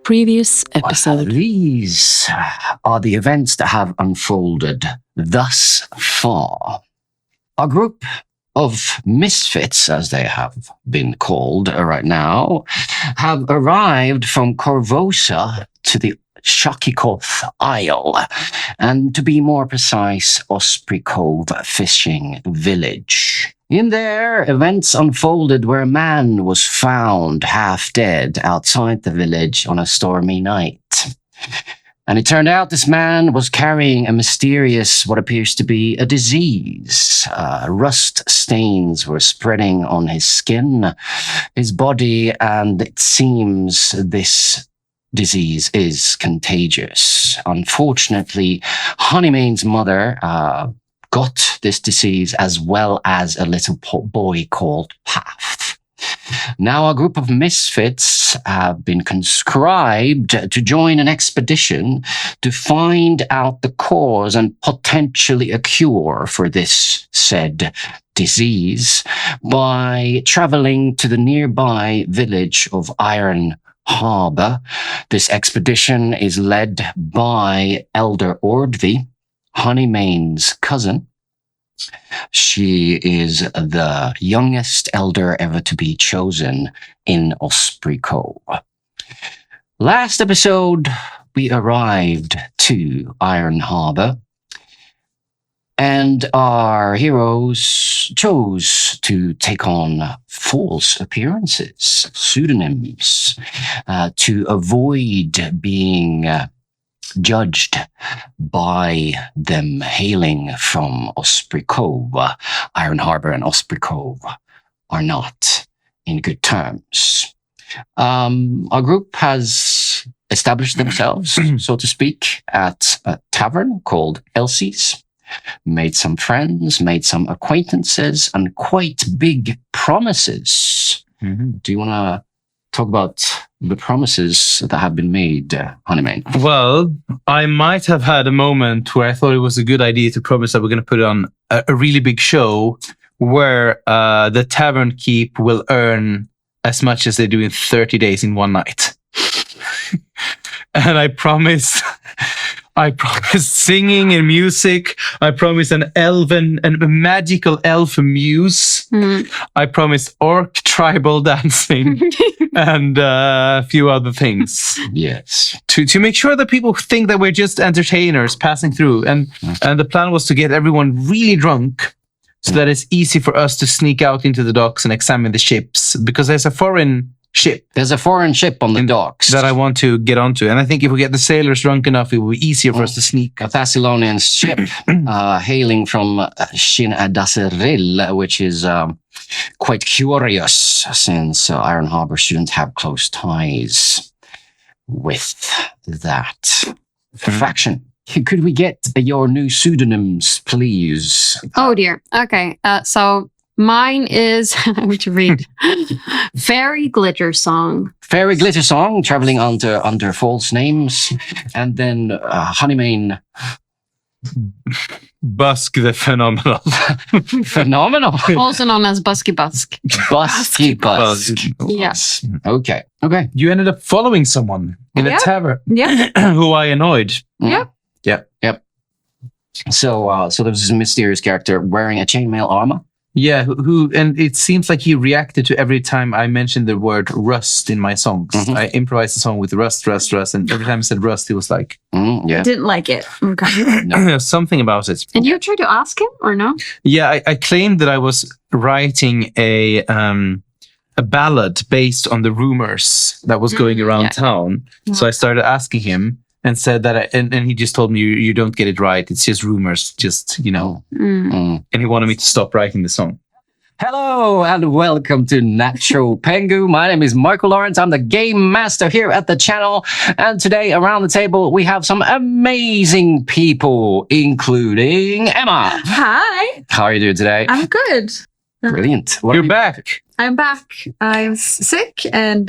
previous episode. These are the events that have unfolded thus far. A group of misfits, as they have been called right now, have arrived from Corvosa to the Shakikoth Isle, and to be more precise, Osprey Cove fishing village. In there, events unfolded where a man was found half dead outside the village on a stormy night. And it turned out this man was carrying a mysterious, what appears to be a disease. Rust stains were spreading on his skin, his body, and it seems this disease is contagious. Unfortunately, Honeymane's mother got this disease, as well as a little boy called Path. Now a group of misfits have been conscribed to join an expedition to find out the cause and potentially a cure for this said disease by traveling to the nearby village of Iron Harbor. This expedition is led by Elder Ordvi, Honeymane's cousin. She is the youngest elder ever to be chosen in Osprey Cove. Last episode, we arrived to Iron Harbor, and our heroes chose to take on false appearances, pseudonyms, to avoid being judged by them hailing from Osprey Cove. Iron Harbor and Osprey Cove are not in good terms. Our group has established themselves, so to speak, at a tavern called Elsie's. Made some friends, made some acquaintances, and quite big promises. Mm-hmm. Do you want to talk about the promises that have been made, Honeymane? Well, I might have had a moment where I thought it was a good idea to promise that we're going to put on a really big show where the tavern keep will earn as much as they do in 30 days in one night. And I promised singing and music. I promised an elven and a magical elf muse. Mm. I promised orc tribal dancing and a few other things. Yes. To make sure that people think that we're just entertainers passing through. And the plan was to get everyone really drunk so that it's easy for us to sneak out into the docks and examine the ships, because there's a foreign ship. There's a foreign ship on the docks that I want to get onto. And I think if we get the sailors drunk enough, it will be easier for us to sneak. A Thessalonian ship hailing from Shin Adasiril, which is quite curious since Iron Harbor shouldn't have close ties with that faction. Could we get your new pseudonyms, please? Oh dear. Okay. So mine is, I have to read, Fairy Glitter Song. Fairy Glitter Song, traveling under false names. And then Honeymane. Busk the Phenomenal. Phenomenal. Also known as Busky Busk. Busky Busk. Yes. Okay. You ended up following someone in a tavern. Yeah. Who I annoyed. Yep. Yep. So there was this mysterious character wearing a chainmail armor. Yeah, who and it seems like he reacted to every time I mentioned the word rust in my songs. Mm-hmm. I improvised a song with rust, and every time I said rust, he was like, didn't like it. Okay. No. Something about it. And you tried to ask him or no? Yeah, I claimed that I was writing a ballad based on the rumors that was going around town. Yeah. So I started asking him and said that, and he just told me, you don't get it right. It's just rumors, just, And he wanted me to stop writing the song. Hello and welcome to Nacho Pengu. My name is Michael Lawrence. I'm the game master here at the channel. And today around the table, we have some amazing people, including Emma. Hi. How are you doing today? I'm good. Brilliant. You're back. I'm back. I'm sick and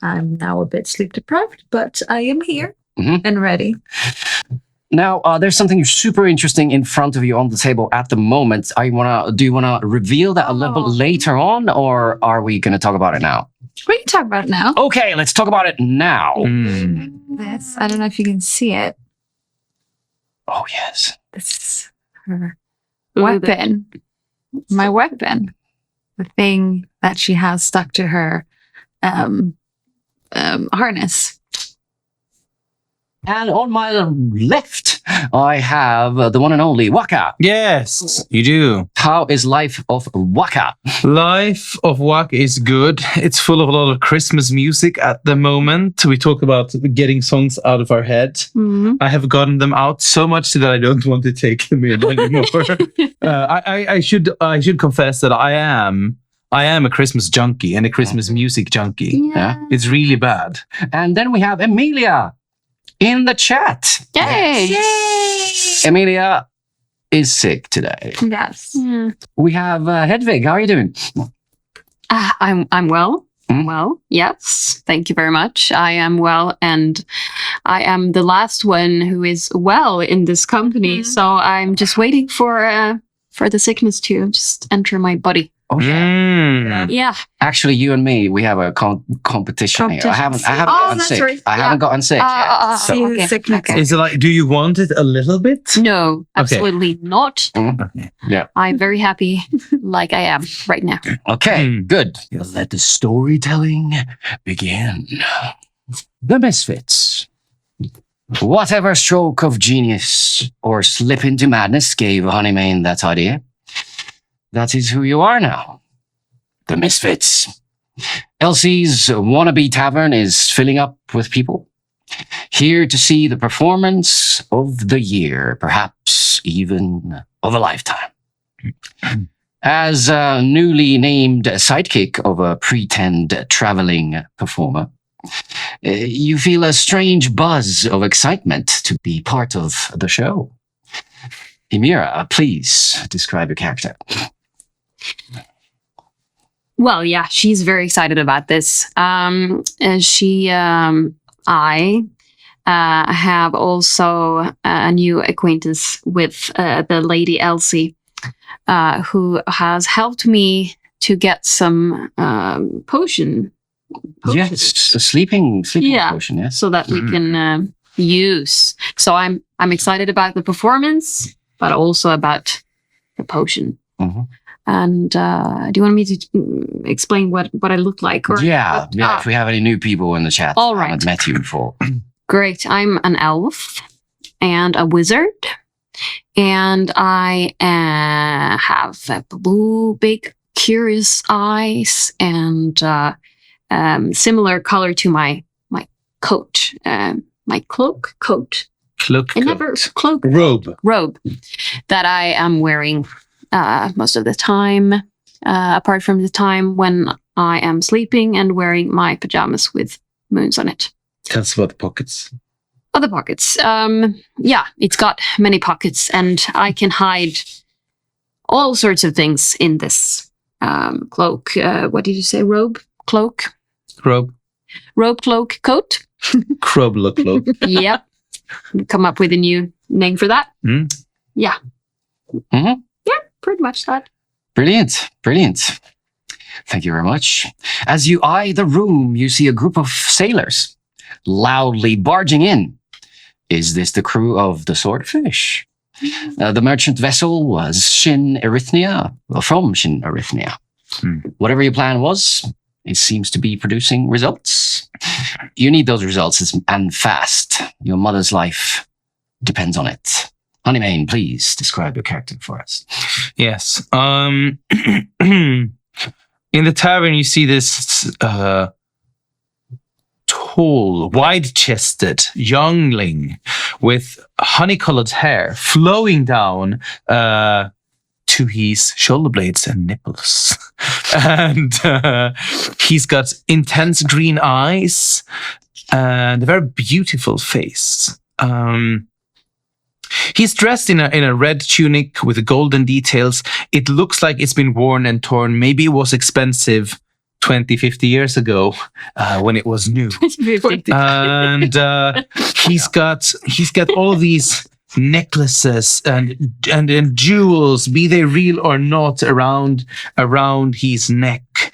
I'm now a bit sleep deprived, but I am here. Mm-hmm. And ready. Now, there's something super interesting in front of you on the table at the moment. Do you want to reveal that a little bit later on, or are we going to talk about it now? We can talk about it now. Okay, let's talk about it now. This, I don't know if you can see it. Oh, yes. This is her weapon. My weapon. The thing that she has stuck to her harness. And on my left, I have the one and only Waka. Yes, you do. How is life of Waka? Life of Wack is good. It's full of a lot of Christmas music at the moment. We talk about getting songs out of our head. Mm-hmm. I have gotten them out so much that I don't want to take them in anymore. I should confess that I am a Christmas junkie and a Christmas music junkie. Yeah. It's really bad. And then we have Emilia in the chat. Yay! Emilia is sick today. Yes. We have Hedvig. How are you doing? I'm well. Mm. Well, yes. Thank you very much. I am well, and I am the last one who is well in this company. So I'm just waiting for the sickness to just enter my body. Oh, yeah. Yeah. Actually, you and me, we have a competition here. I haven't Oh, gotten that's sick. right. I haven't gotten sick yet. So. Okay. Sickness. Okay. Is it like, do you want it a little bit? No, absolutely not. Yeah. I'm very happy like I am right now. Okay, good. Let the storytelling begin. The Misfits. Whatever stroke of genius or slip into madness gave Honeymane that idea, that is who you are now. The Misfits. Elsie's wannabe tavern is filling up with people, here to see the performance of the year, perhaps even of a lifetime. As a newly named sidekick of a pretend traveling performer, you feel a strange buzz of excitement to be part of the show. Emira, please describe your character. Well, yeah, she's very excited about this. I have also a new acquaintance with the lady Elsie, who has helped me to get some potion. Yes, a sleeping potion, yes. So that we can use. So I'm excited about the performance, but also about the potion. Mm-hmm. And do you want me to explain what I look like? Or Yeah. If we have any new people in the chat, All I right. haven't met you before. Great. I'm an elf and a wizard. And I have blue, big, curious eyes and similar color to my coat. My coat. Cloak. I never cloak. Robe that I am wearing most of the time, apart from the time when I am sleeping and wearing my pajamas with moons on it. Tell us about the pockets. Other pockets. Yeah, it's got many pockets, and I can hide all sorts of things in this cloak. What did you say? Robe? Cloak? Robe, Cloak, coat? cloak. Yep. Come up with a new name for that. Mm. Yeah. Mm-hmm. Yeah, pretty much that. Brilliant. Thank you very much. As you eye the room, you see a group of sailors loudly barging in. Is this the crew of the Swordfish? The merchant vessel was from Shin Erythnia. Whatever your plan was, it seems to be producing results. You need those results and fast. Your mother's life depends on it. Honeymane, please describe your character for us. Yes. In the tavern, you see this tall, wide-chested youngling with honey-colored hair flowing down to his shoulder blades and nipples. And he's got intense green eyes and a very beautiful face. He's dressed in a red tunic with golden details. It looks like it's been worn and torn. Maybe it was expensive 20, 50 years ago when it was new. And he's got all of these necklaces and jewels, be they real or not, around his neck.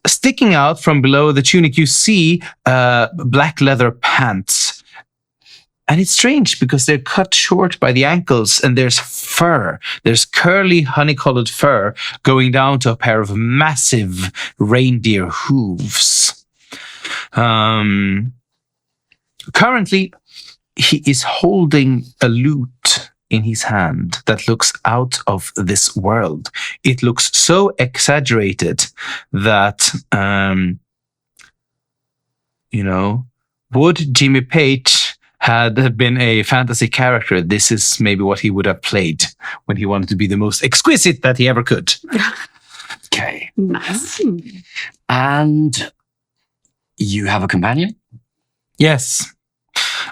sticking out from below the tunic, you see black leather pants. And it's strange because they're cut short by the ankles and there's fur. There's curly honey-colored fur going down to a pair of massive reindeer hooves. Currently, he is holding a lute in his hand that looks out of this world. It looks so exaggerated that, would Jimmy Page had been a fantasy character, this is maybe what he would have played when he wanted to be the most exquisite that he ever could. Okay. Nice. And you have a companion? Yes.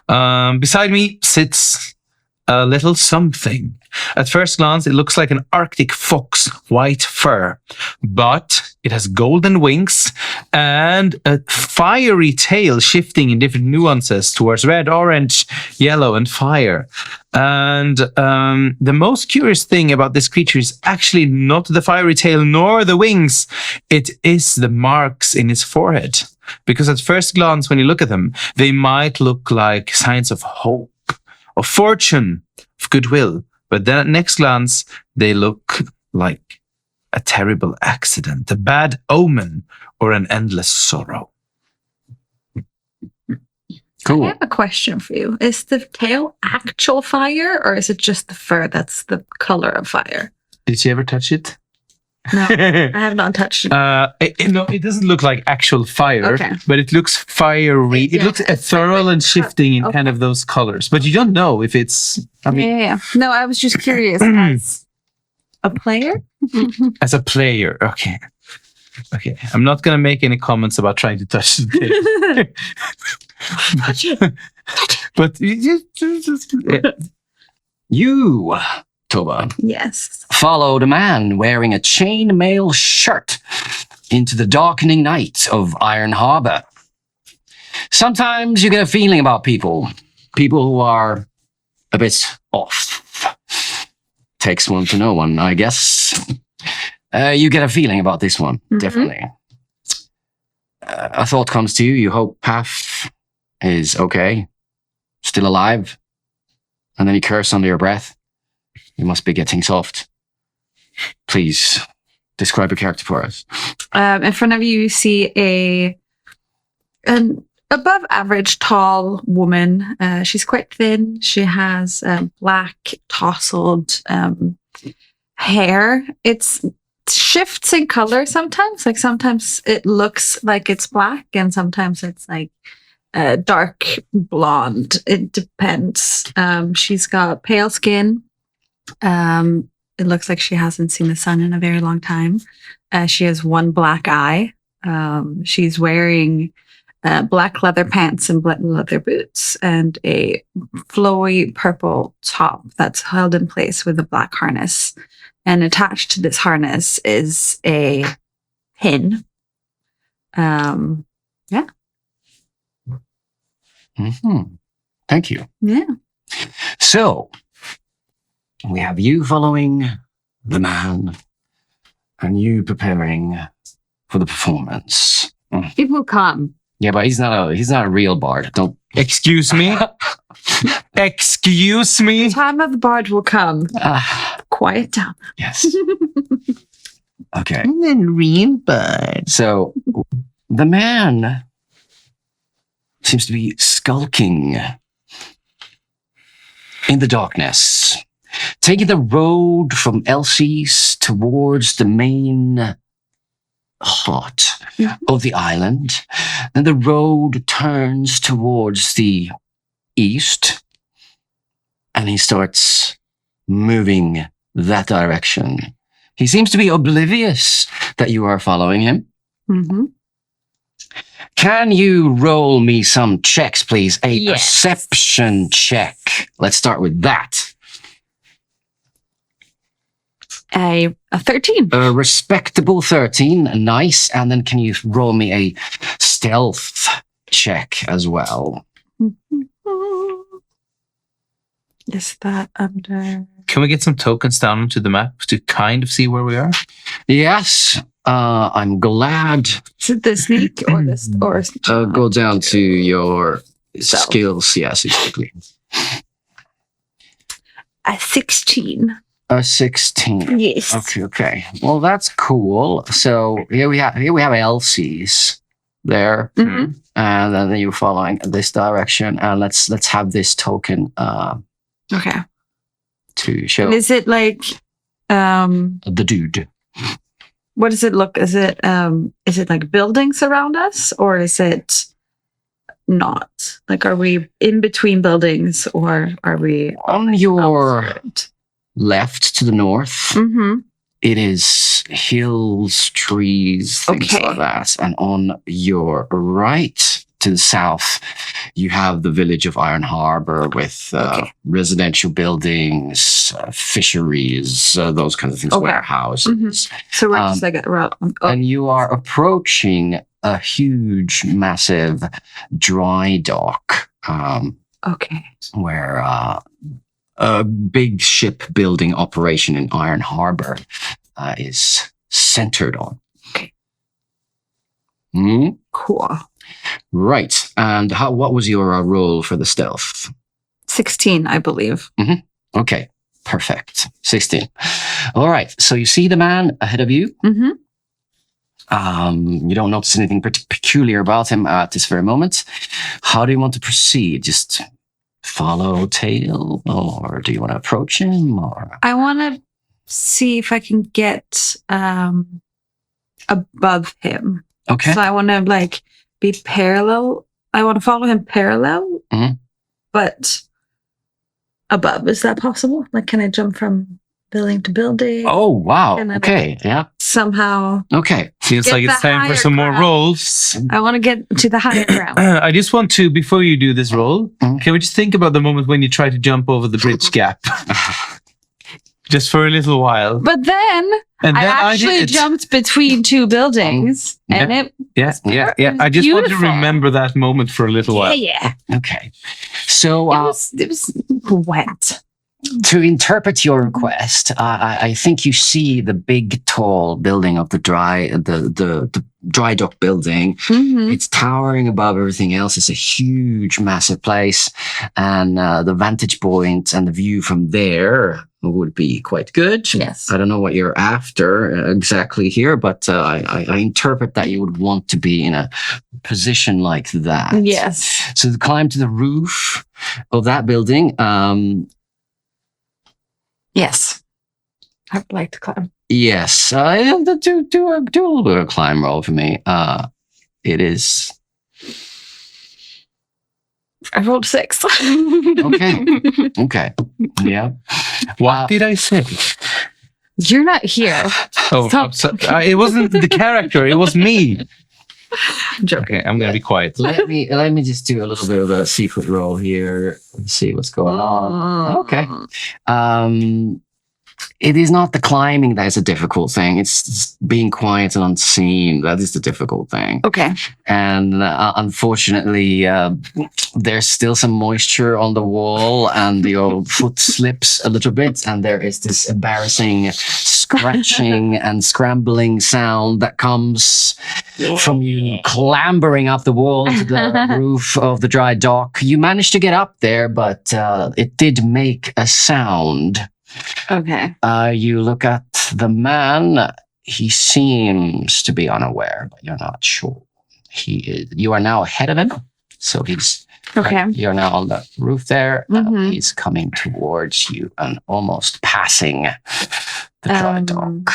Beside me sits a little something. At first glance, it looks like an Arctic fox, white fur, but it has golden wings and a fiery tail shifting in different nuances towards red, orange, yellow, and fire. And the most curious thing about this creature is actually not the fiery tail nor the wings. It is the marks in its forehead. Because at first glance, when you look at them, they might look like signs of hope, of fortune, of goodwill. But then at next glance, they look like a terrible accident, a bad omen, or an endless sorrow. Cool. I have a question for you. Is the tail actual fire, or is it just the fur that's the color of fire? Did you ever touch it? No, I have not touched it. No, it doesn't look like actual fire, Okay. but it looks fiery. It Yeah, looks it's ethereal like- and shifting in okay. kind of those colors. But you don't know if it's, Yeah. No, I was just curious. As a player? as a player. Okay. I'm not going to make any comments about trying to touch the tail. But You, Toba, Yes. followed a man wearing a chainmail shirt into the darkening night of Iron Harbor. Sometimes you get a feeling about people who are a bit off. Takes one to know one, I guess. You get a feeling about this one, definitely. A thought comes to you. You hope Path is okay, still alive. And then you curse under your breath. You must be getting soft. Please, describe your character for us. In front of you, you see an above average tall woman. She's quite thin. She has black tousled hair. It shifts in color sometimes. Like sometimes it looks like it's black, and sometimes it's like dark blonde. It depends. She's got pale skin. It looks like she hasn't seen the sun in a very long time. She has one black eye. She's wearing black leather pants and black leather boots and a flowy purple top that's held in place with a black harness. And attached to this harness is a pin. Thank you. Yeah. So, we have you following the man and you preparing for the performance. It will come. Yeah, but he's not a real bard. Don't. excuse me? Excuse me? Time of the bard will come. Quiet down. Yes. Okay. And then real bird. So, the man seems to be skulking in the darkness, taking the road from Elsie's towards the main heart of the island. Then the road turns towards the east, and he starts moving that direction. He seems to be oblivious that you are following him. Mm-hmm. Can you roll me some checks, please? A Yes. perception check. Let's start with that. A 13. A respectable 13. Nice. And then can you roll me a stealth check as well? Is that under? Can we get some tokens down onto the map to kind of see where we are? Yes. I'm glad. Is it the sneak or this or Go down to your Self. skills. Yes, exactly. a 16? A 16. Yes. Okay. Well, that's cool. So here we have Elsie's there, Mhm. and then you're following this direction. And let's have this token Okay. to show And is it like the dude. what does it look? Is it like buildings around us, or is it not? Like, are we in between buildings, or are we On your outskirts? left to the north, Mm-hmm. it is hills, trees, things Okay. like that. And on your right to the south, you have the village of Iron Harbor with Okay. residential buildings, fisheries, those kinds of things, Okay. warehouses. So we're just like around. Oh, And you are approaching a huge, massive dry dock okay. where a big shipbuilding operation in Iron Harbor is centered on. Okay. Hmm? Cool. Right. And what was your roll for the stealth? 16, I believe. Okay. Perfect. 16. All right. So you see the man ahead of you. Mm-hmm. You don't notice anything peculiar about him at this very moment. How do you want to proceed? Just follow tail, or do you want to approach him? Or I want to see if I can get above him. okay. So I want to like be parallel. I want to follow him parallel, Mhm. but above. Is that possible? Like, can I jump from building to building? Oh wow. And then Okay. Yeah. Somehow, Okay. Feels Get like it's the time for higher some more ground. rolls. I want to get to the higher ground. I just want to, before you do this roll, Mhm. can we just think about the moment when you try to jump over the bridge gap? Just for a little while. But then And I then I actually did it. jumped between two buildings, and it Yeah, yeah. I just want to beautiful. remember that moment for a little while. yeah. Okay. So It was wet. to interpret your request, I think you see the big, tall building of the dry dock building. Mm-hmm. It's towering above everything else. It's a huge, massive place, and the vantage point and the view from there would be quite good. Yes. I don't know what you're after exactly here, but I interpret that you would want to be in a position like that. Yes. So to climb to the roof of that building, Yes. I'd like to climb. yes, do a little bit of a climb roll for me. It is I rolled 6. okay. Okay, yeah. What did I say? You're not here. Oh, Stop. it wasn't the character. It was me. I'm joking. Okay, I'm gonna be quiet. Let me just do a little bit of a secret roll here and see what's going on. Okay. It is not the climbing that is a difficult thing. It's being quiet and unseen. That is the difficult thing. Okay. And unfortunately, there's still some moisture on the wall, and your foot slips a little bit, and there is this embarrassing scratching and scrambling sound that comes from you clambering up the wall to the roof of the dry dock. You managed to get up there, but it did make a sound. Okay. You look at the man. He seems to be unaware, but you're not sure. You are now ahead of him, so he's Okay. You're now on the roof there. Mhm. He's coming towards you and almost passing the dry dock.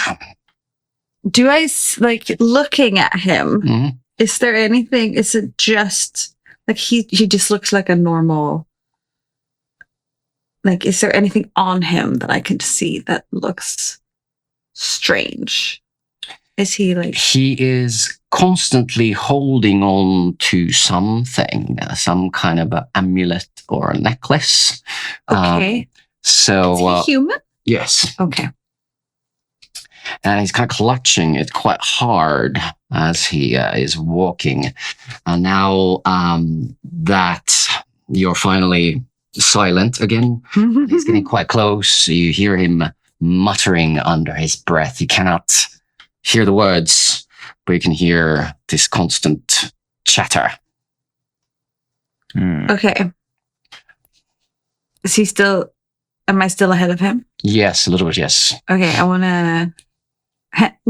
Do I like looking at him? Mhm. Is there anything? Is it just like he just looks like a normal? Like, is there anything on him that I can see that looks strange? Is he like? He is constantly holding on to something, some kind of an amulet or a necklace. Okay. So Is he human? yes, Okay. and he's kind of clutching it quite hard as he is walking. And now that you're finally silent again, he's getting quite close. You hear him muttering under his breath. You cannot hear the words, but you can hear this constant chatter. Okay. Is he still? Am I still ahead of him? Yes, a little bit, yes. Okay, I want to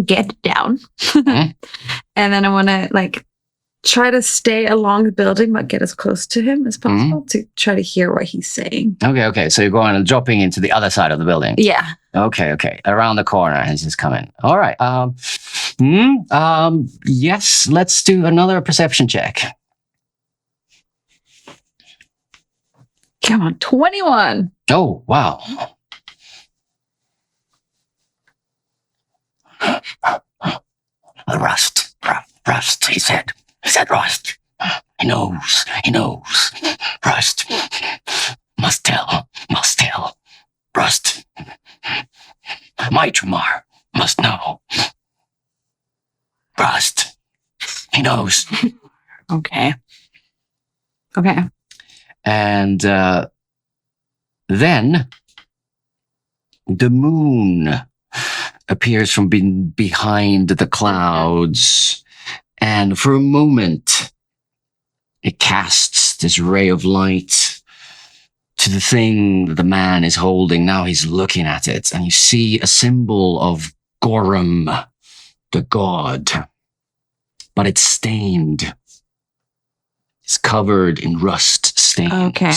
get down, and then I want to like try to stay along the building, but get as close to him as possible to try to hear what he's saying. Okay. So you're going and dropping into the other side of the building. Yeah. Okay. Around the corner as he's coming. All right. Yes, let's do another perception check. Come on, 21. Oh, wow. Rust, he said. He said Rust. He knows. Rust. Must tell. Rust. Mitramar must know. Rust. He knows. Okay. And then the moon appears from behind the clouds, and for a moment it casts this ray of light to the thing that the man is holding. Now he's looking at it, and you see a symbol of Gorum, the god, but it's stained. It's covered in rust stains. Okay.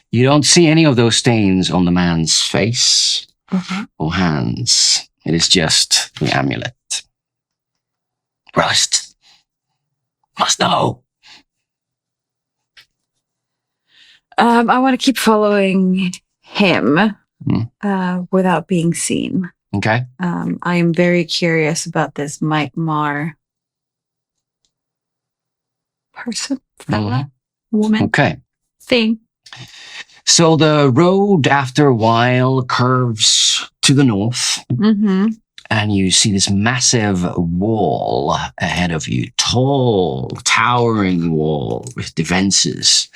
You don't see any of those stains on the man's face or hands. It is just the amulet. Rust must know. I want to keep following him without being seen. Okay. I am very curious about this Mar person, fella, woman, Okay. thing. So the road, after a while, curves to the north, and you see this massive wall ahead of you. Tall, towering wall with defenses.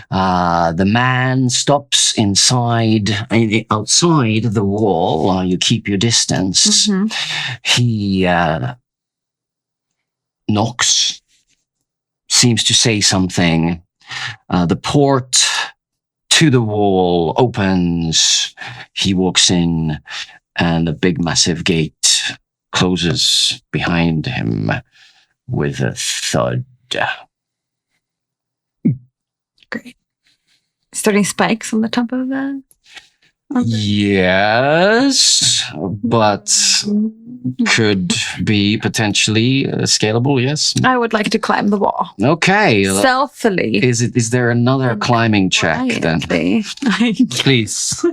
The man stops outside the wall while you keep your distance. He knocks, seems to say something. The port to the wall opens. He walks in, and a big, massive gate closes behind him with a thud. Great. Is there any spikes on the top of that? Yes, but could be potentially scalable, yes. I would like to climb the wall. Okay. Stealthily. Is there another climbing check then? Quietly. Please.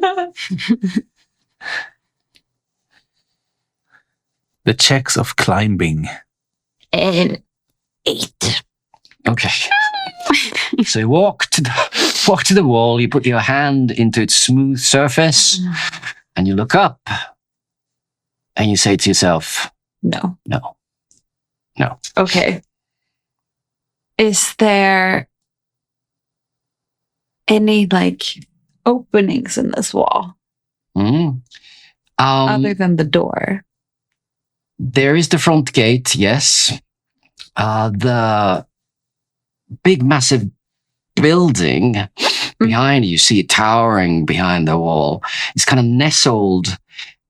The checks of climbing. And 8. Okay. So you walk to the wall, you put your hand into its smooth surface, and you look up, and you say to yourself, No. no. Okay. Is there any openings in this wall other than the door? There is the front gate, yes. The big, massive building behind you see it towering behind the wall. It's kind of nestled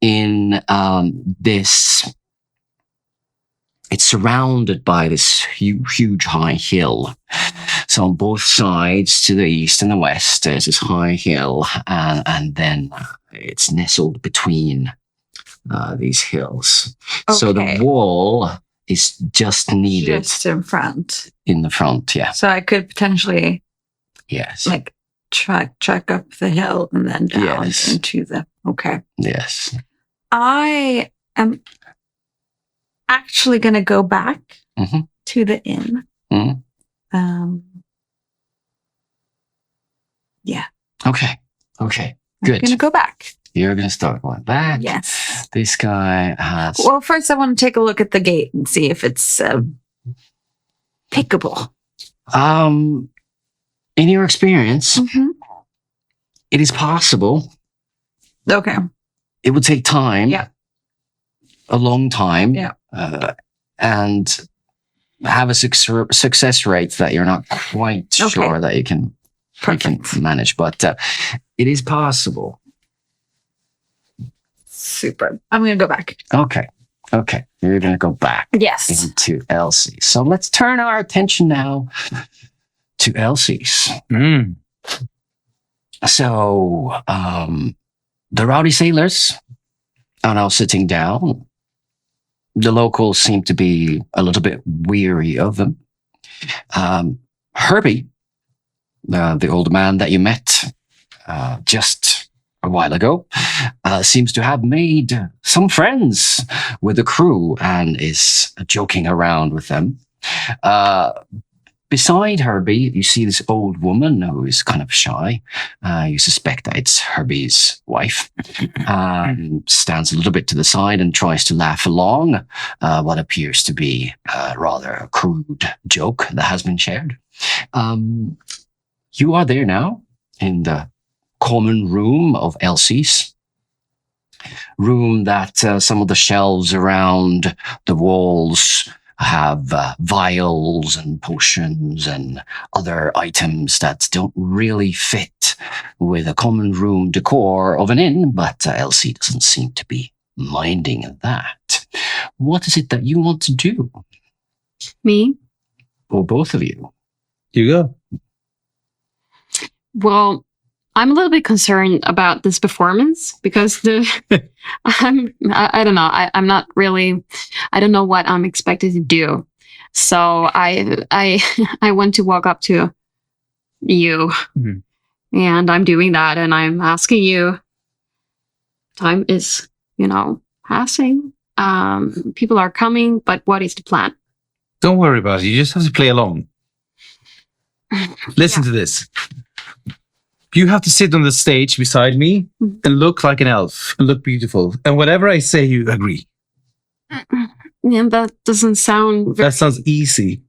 in this. It's surrounded by this huge high hill. So on both sides, to the east and the west, there's this high hill, and then it's nestled between these hills. Okay. So the wall is just needed Just in front. in the front, yeah. So I could potentially Yes. track up the hill and then down Yes. into the. Okay. Yes. I am actually going to go back to the inn. Yeah. Okay. Good. I'm going to go back. You're going to start going back. Yes. This guy has... Well, first I want to take a look at the gate and see if it's pickable. In your experience, it is possible. Okay. It would take time. Yeah. a long time. Yeah. And have a success rate that you're not quite sure that you can manage, but it is possible. Super. I'm going to go back. Okay. You're going to go back Yes. into Elsie. So let's turn our attention now to Elsie's. So the rowdy sailors are now sitting down. The locals seem to be a little bit weary of them. Herbie, the old man that you met just a while ago, seems to have made some friends with the crew and is joking around with them. Beside Herbie, you see this old woman who is kind of shy. You suspect that it's Herbie's wife. Stands a little bit to the side and tries to laugh along what appears to be a rather crude joke that has been shared. You are there now in the common room of Elsie's. Room that some of the shelves around the walls have vials and potions and other items that don't really fit with a common room decor of an inn, but Elsie doesn't seem to be minding that. What is it that you want to do? Me? Or both of you? You go. Well, I'm a little bit concerned about this performance because I don't know. I'm not really, I don't know what I'm expected to do. So I want to walk up to you and I'm doing that and I'm asking you, time is, passing. People are coming, but what is the plan? Don't worry about it. You just have to play along. Listen to this. You have to sit on the stage beside me and look like an elf and look beautiful. And whatever I say, you agree. Yeah, that doesn't sound very... That sounds easy.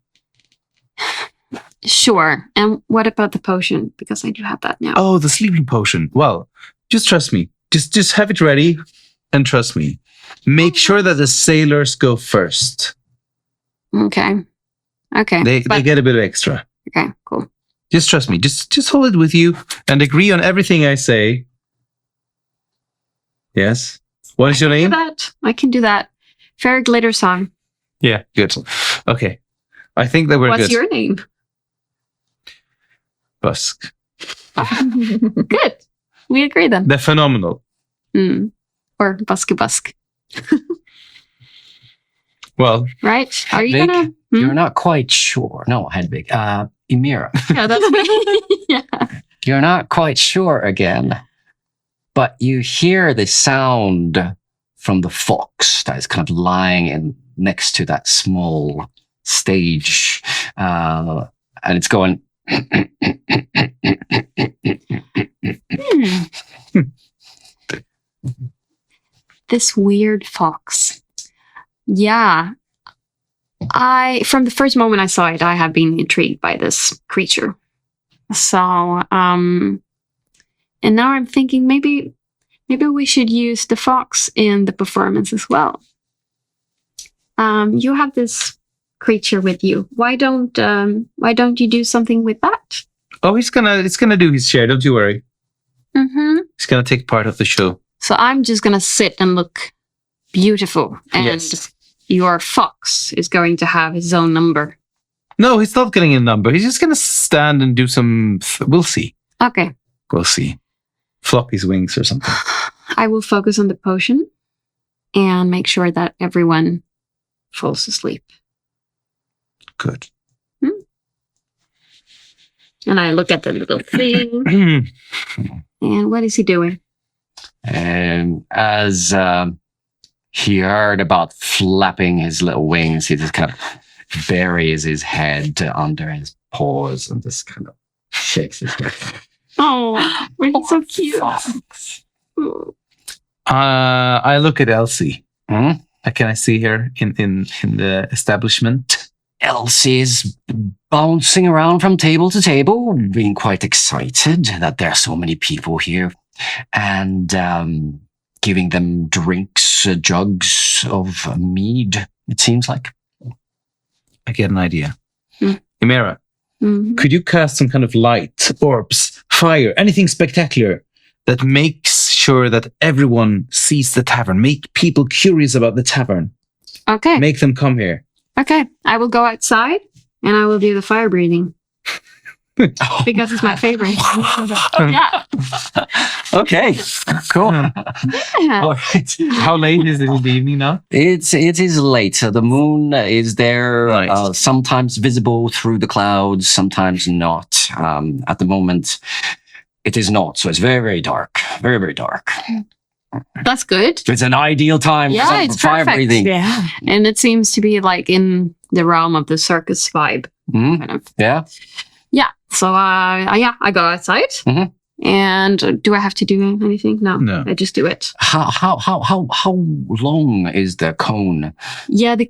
Sure. And what about the potion? Because I do have that now. Oh, the sleeping potion. Well, just trust me. Just have it ready and trust me. Make sure that the sailors go first. Okay. They get a bit of extra. Okay, cool. Just trust me. Just hold it with you and agree on everything I say. Yes. What is your name? I can do that. Fair Glitter Song. Yeah, good. Okay. I think that we're good. What's your name? Busk. Good. We agree then. They're phenomenal. Or Busk. Well. Right? Are you Hedvig, gonna... You're not quite sure. No, Hedvig. Emira. Yeah, that's me. Yeah. You're not quite sure again, but you hear the sound from the fox that is kind of lying next to that small stage, and it's going. This weird fox. Yeah. From the first moment I saw it, I have been intrigued by this creature. So, and now I'm thinking maybe we should use the fox in the performance as well. You have this creature with you. Why don't you do something with that? Oh, it's gonna do his share. Don't you worry. He's gonna take part of the show. So I'm just gonna sit and look beautiful, and yes. Your fox is going to have his own number. No, he's not getting a number. He's just gonna stand and do some. We'll see. Okay. We'll see. Flop his wings or something. I will focus on the potion and make sure that everyone falls asleep. Good. And I look at the little thing. And what is he doing? And as he heard about flapping his little wings, he just kind of buries his head under his paws and just kind of shakes his head. Oh, he's so cute. I look at Elsie. Hmm? Can I see her in the establishment? Elsie's bouncing around from table to table, being quite excited that there are so many people here. And giving them drinks, jugs of mead, it seems like. I get an idea. Hmm. Emira, Mhm. could you cast some kind of light, orbs, fire, anything spectacular that makes sure that everyone sees the tavern, make people curious about the tavern, Okay. make them come here? Okay. I will go outside and I will do the fire breathing because it's my favorite. Yeah. Okay, cool. Yeah. All right. How late is it in the evening now? It is late. So the moon is there, Right. sometimes visible through the clouds, sometimes not. At the moment, it is not. So it's very, very dark. Very, very dark. That's good. It's an ideal time Yeah, for some it's fire perfect. breathing. Yeah. And it seems to be like in the realm of the circus vibe, Mhm. kind of. Yeah. Yeah. So, I go outside. Mhm. And do I have to do anything? No. No. I just do it. How long is the cone? Yeah. The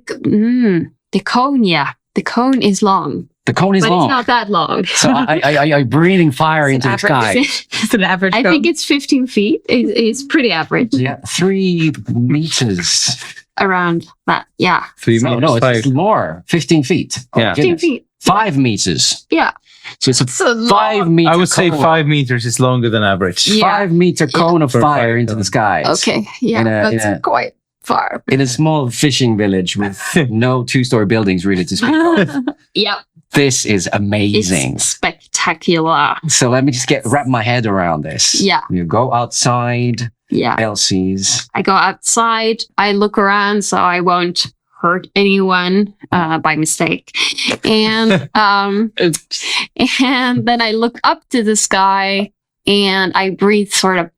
cone. Yeah. The cone is long, The cone is but long. it's not that long. So I breathing fire into the sky. It's an average. I think it's 15 feet. It's pretty average Yeah, 3 meters. around that. Yeah. 3 No, meters, no, it's 5. more. 15 feet. Oh, Yeah. 15 goodness. feet. 5 meters. Yeah. So it's a So 5 meter. I would say cone. 5 meters is longer than average. Yeah. 5 meter cone of For fire fire into cone. the skies. Okay. Yeah. That's quite far. In a small fishing village with no 2-story buildings really to speak of. Yep. This is amazing. It's spectacular. So let me just wrap my head around this. Yeah. You go outside Yeah. Elsie's. I go outside. I look around so I won't hurt anyone by mistake. And and then I look up to the sky and I breathe sort of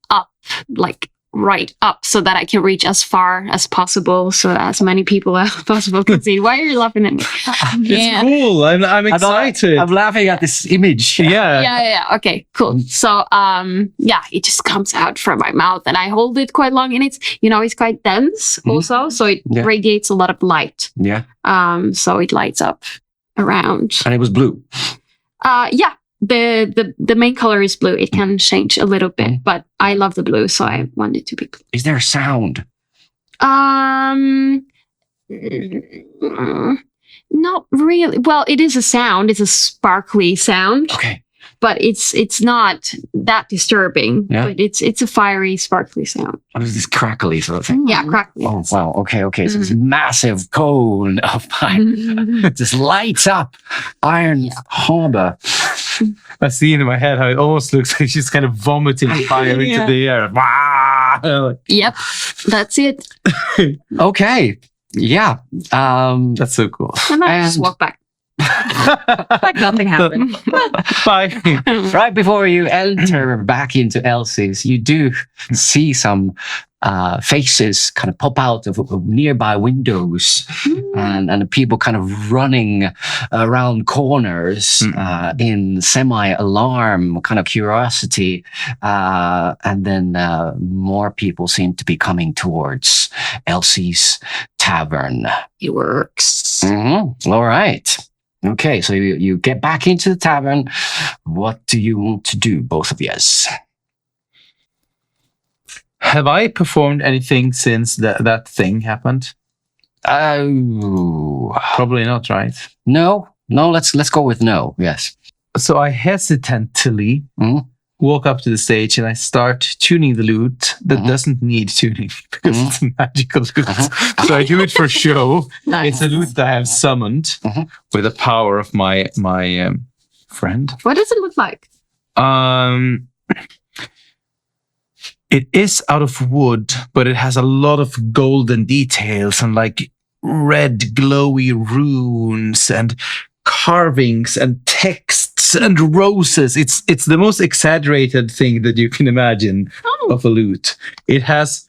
up, like right up, so that I can reach as far as possible, so as many people as possible can see. Why are you laughing at me? It's cool. I'm excited. I'm laughing at this image. yeah. Yeah. Okay, cool. So, it just comes out from my mouth and I hold it quite long, and it's quite dense also, so it Yeah. radiates a lot of light. Yeah. So it lights up around. And it was blue. Yeah. The main color is blue. It can change a little bit, but I love the blue, so I want it to be blue. Is there a sound? Not really. Well, it is a sound. It's a sparkly sound, Okay. but it's not that disturbing. Yeah. But it's a fiery, sparkly sound. What is this crackly sort of thing? Yeah, crackly. Oh, wow. Okay. So this massive cone of fire just lights up Iron Harbor. I see it in my head how it almost looks like she's kind of vomiting fire into the air. Wah! Yep, that's it. Okay. Yeah. That's so cool. And then I just And- walk back. Like nothing happened. Bye. Right before you enter back into Elsie's, you do see some faces kind of pop out of nearby windows and people kind of running around corners in semi-alarm, kind of curiosity. And then more people seem to be coming towards Elsie's tavern. It works. All right. Okay, so you get back into the tavern. What do you want to do, both of yes? Have I performed anything since that thing happened? Oh, Probably not, right? no. Let's go with no. Yes. So I hesitantly walk up to the stage and I start tuning the lute that doesn't need tuning because it's a magical lute. So I do it for show. It's a lute that I have summoned with the power of my friend. What does it look like? It is out of wood, but it has a lot of golden details and like red glowy runes and carvings and texts and roses. It's the most exaggerated thing that you can imagine of a lute. It has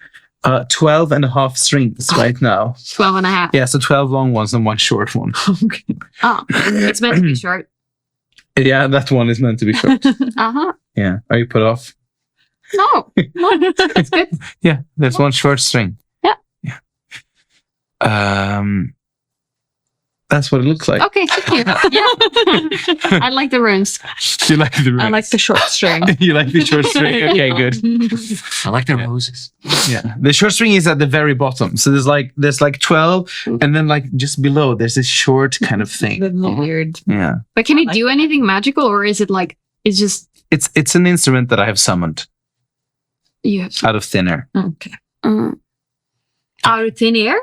12 and a half strings right now. 12 and a half. Yeah, so 12 long ones and one short one. Okay. Oh, it's meant to be short. Yeah, that one is meant to be short. Uh-huh. Yeah. Are you put off? No, that's good. Yeah, there's one short string. Yeah. Yeah. That's what it looks like. Okay, thank you. Yeah. I like the runes. You like the I like the short string. You like the short string? Okay, good. I like the roses. Yeah. The short string is at the very bottom. So there's like 12, and then like just below there's this short kind of thing. Little weird. Yeah. But can it do anything magical, or is it like it's just It's an instrument that I have summoned you have out of thin air. Okay. out of thin air?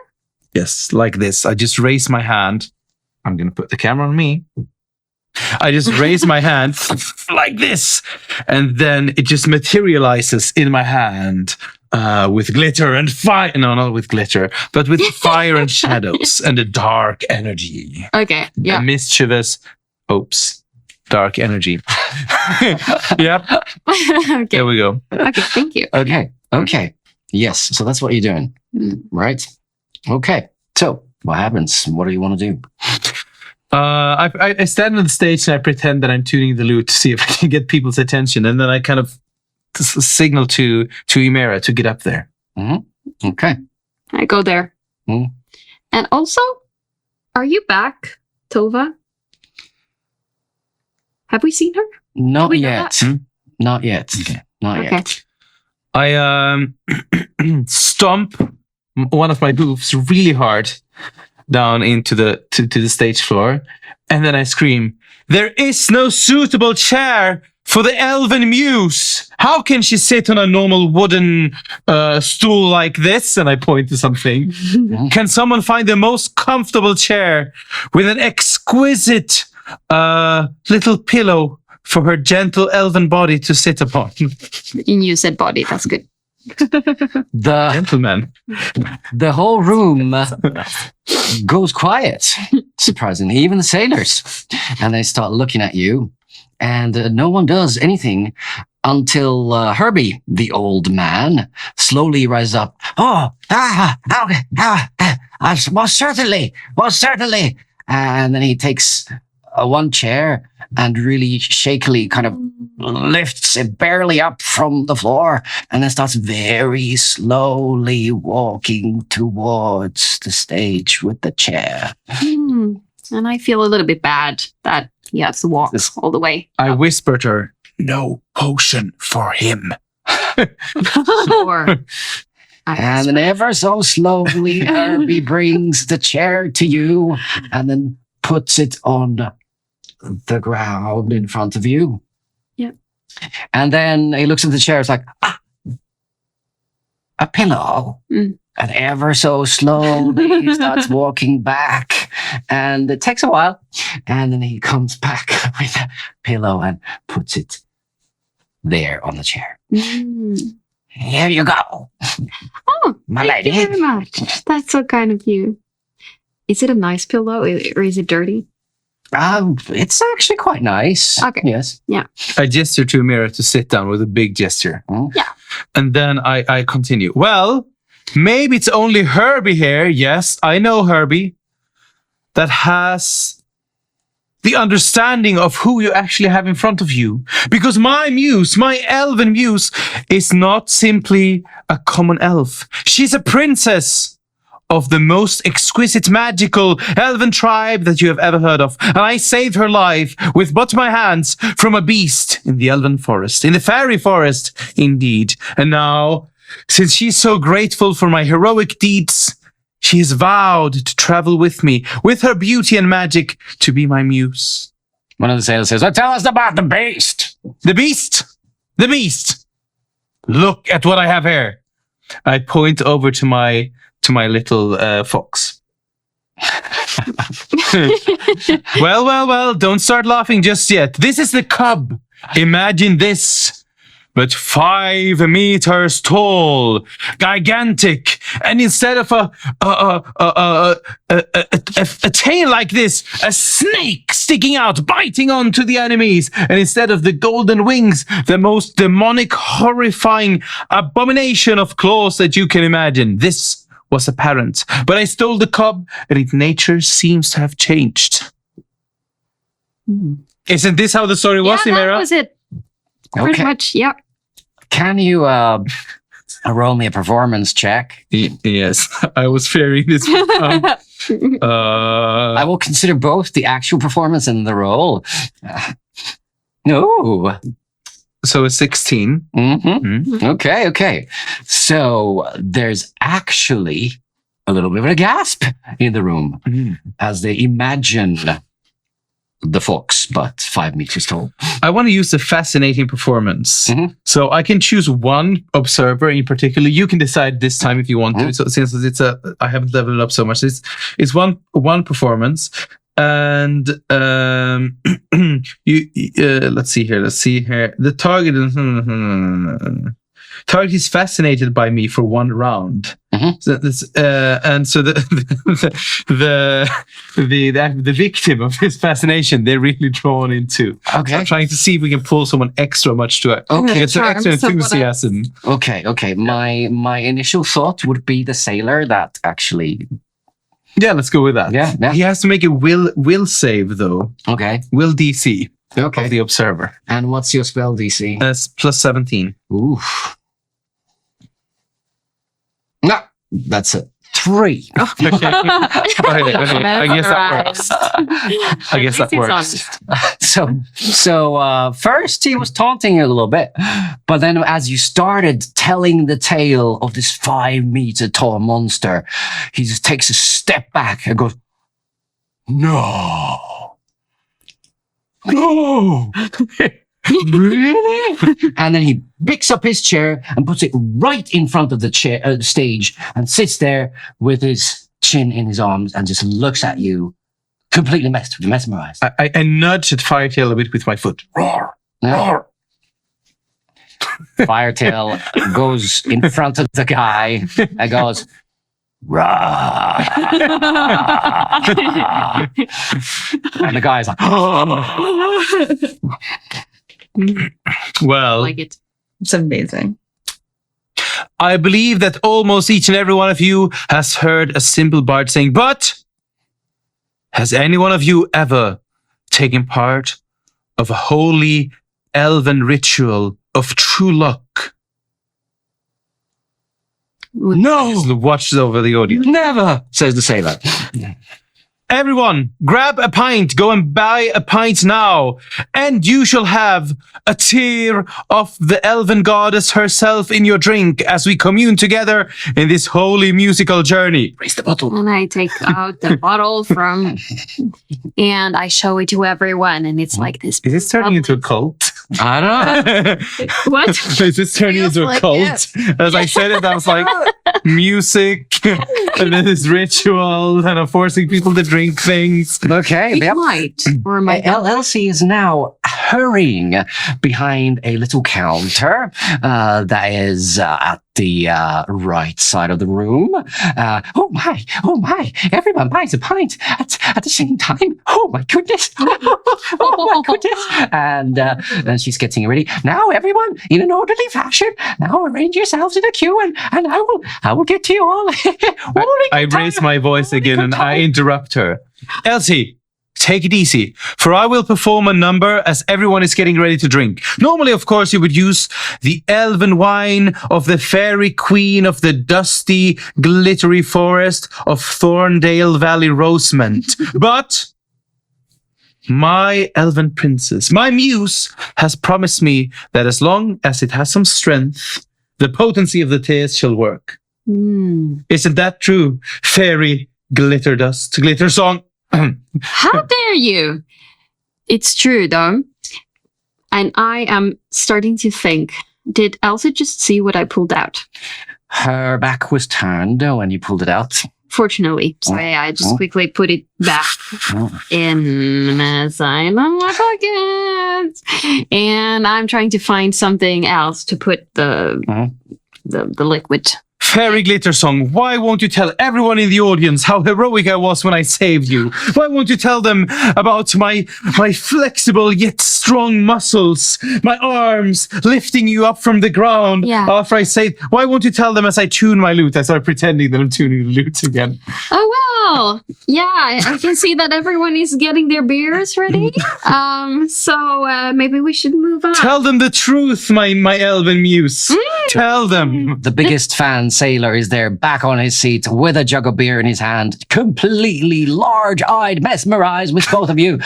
Yes, like this. I just raise my hand. I'm going to put the camera on me. I just raise my hand like this, and then it just materializes in my hand with glitter and fire. No, not with glitter, but with fire and shadows and a dark energy. Okay, yeah. A mischievous hopes. Dark energy. Yep. Okay. There we go. Okay, thank you. Okay. Yes. So that's what you're doing, right? Okay. So what happens? What do you want to do? I stand on the stage and I pretend that I'm tuning the lute to see if I can get people's attention, and then I kind of signal to Emera to get up there. Mm-hmm. Okay. I go there. Mm. And also, are you back, Tova? Have we seen her? Not we know yet. that? Not yet. Okay. Not Okay. yet. I stomp one of my boobs really hard down into the to the stage floor, and then I scream, "There is no suitable chair for the elven muse. How can she sit on a normal wooden stool like this?" And I point to something. "Can someone find the most comfortable chair with an exquisite little pillow for her gentle elven body to sit upon?" You said body, that's good. The Gentleman. the whole room goes quiet, surprisingly, even the sailors. And they start looking at you, and no one does anything until Herbie, the old man, slowly rises up. Most certainly. And then he takes one chair and really shakily kind of lifts it barely up from the floor, and then starts very slowly walking towards the stage with the chair. And I feel a little bit bad that he has to walk all the way. I whispered to her, "No potion for him." Or And then ever so slowly, Herbie brings the chair to you and then puts it on the ground in front of you. Yeah. And then he looks at the chair. It's like, a pillow. Mm. And ever so slowly he starts walking back. And it takes a while. And then he comes back with a pillow and puts it there on the chair. Here you go. Oh, My thank lady. you very much. That's so kind of you. Is it a nice pillow, or is it dirty? It's actually quite nice. Okay. Yes. I gesture to Amira to sit down with a big gesture. Yeah. And then I continue. "Well, maybe it's only Herbie here. Yes, I know Herbie. That has the understanding of who you actually have in front of you. Because my muse, my elven muse, is not simply a common elf. She's a princess of the most exquisite magical elven tribe that you have ever heard of. And I saved her life with but my hands from a beast in the elven forest, in the fairy forest, indeed. And now, since she's so grateful for my heroic deeds, she has vowed to travel with me, with her beauty and magic, to be my muse." One of the sailors says, "Well, tell us about the beast." "The beast! The beast! Look at what I have here." I point over to my little fox. Well, don't start laughing just yet. This is the cub. Imagine this. But 5 meters tall, gigantic, and instead of a tail like this, a snake sticking out, biting onto the enemies, and instead of the golden wings, the most demonic, horrifying abomination of claws that you can imagine. This was apparent, but I stole the cub, and its nature seems to have changed. Isn't this how the story was, Yeah, Imera? that was it. Pretty Okay. much, yeah. Can you roll me a performance check? Yes, I was fearing this. I will consider both the actual performance and the role. No. So a 16. Okay. So there's actually a little bit of a gasp in the room as they imagine the fox, but 5 meters tall. I want to use a fascinating performance. So I can choose one observer in particular. You can decide this time if you want to. So since I haven't leveled up so much, it's one performance. And let's see here. The target is fascinated by me for 1 round. So and so the victim of his fascination, they're really drawn into. Okay. So I'm trying to see if we can pull someone extra much to it. Okay. Get some extra enthusiasm. Okay. My initial thought would be the sailor that actually. Yeah, let's go with that. Yeah. He has to make a will save though. Okay. Will DC. Okay. Of the observer. And what's your spell DC? That's plus 17. Oof. No, that's a 3. Okay. I guess that works. I guess that works. So first he was taunting you a little bit, but then as you started telling the tale of this 5 meter tall monster, he just takes a step back and goes, No. Really? And then he picks up his chair and puts it right in front of the stage and sits there with his chin in his arms and just looks at you, completely mesmerized. I nudge at Firetail a bit with my foot. Roar! Roar! Firetail goes in front of the guy and goes, Rah! And the guy's like, Well, like it. It's amazing. I believe that almost each and every one of you has heard a simple bard saying, but has any one of you ever taken part of a holy elven ritual of true luck? No! Watches over the audience. Never, says the sailor. Everyone, grab a pint, go and buy a pint now, and you shall have a tear of the elven goddess herself in your drink as we commune together in this holy musical journey. Raise the bottle. And I take out the bottle and I show it to everyone, and it's like this. Is this turning into a cult? I don't know. What? Is this turning Feels into a like cult? it. As I said it, I was like, music, and then this ritual, and I'm forcing people to drink things. Okay. It Yep. might. Or my Elsie is now hurrying behind a little counter that is at the right side of the room. Oh my! Everyone buys a pint at the same time. Oh my goodness! Oh my goodness! And she's getting ready. Now, everyone, in an orderly fashion. Now, arrange yourselves in a queue, and I will get to you all. I raise my voice again and I interrupt her. Elsie, take it easy, for I will perform a number as everyone is getting ready to drink. Normally, of course, you would use the elven wine of the fairy queen of the dusty, glittery forest of Thorndale Valley Rosemont. But my elven princess, my muse, has promised me that as long as it has some strength, the potency of the tears shall work. Isn't that true, fairy glitter dust, glitter song? How dare you? It's true, though. And I am starting to think, did Elsa just see what I pulled out? Her back was turned when you pulled it out. Fortunately. So I just quickly put it back in my pocket. And I'm trying to find something else to put the liquid. Fairy glitter song, why won't you tell everyone in the audience how heroic I was when I saved you? Why won't you tell them about my flexible yet strong muscles, my arms lifting you up from the ground after I saved? Why won't you tell them as I tune my lute? I start pretending that I'm tuning the lute again. Oh, well, yeah, I can see that everyone is getting their beers ready. So maybe we should move on. Tell them the truth, my elven muse. Tell them. The biggest fan sailor is there back on his seat with a jug of beer in his hand, completely large-eyed, mesmerized with both of you.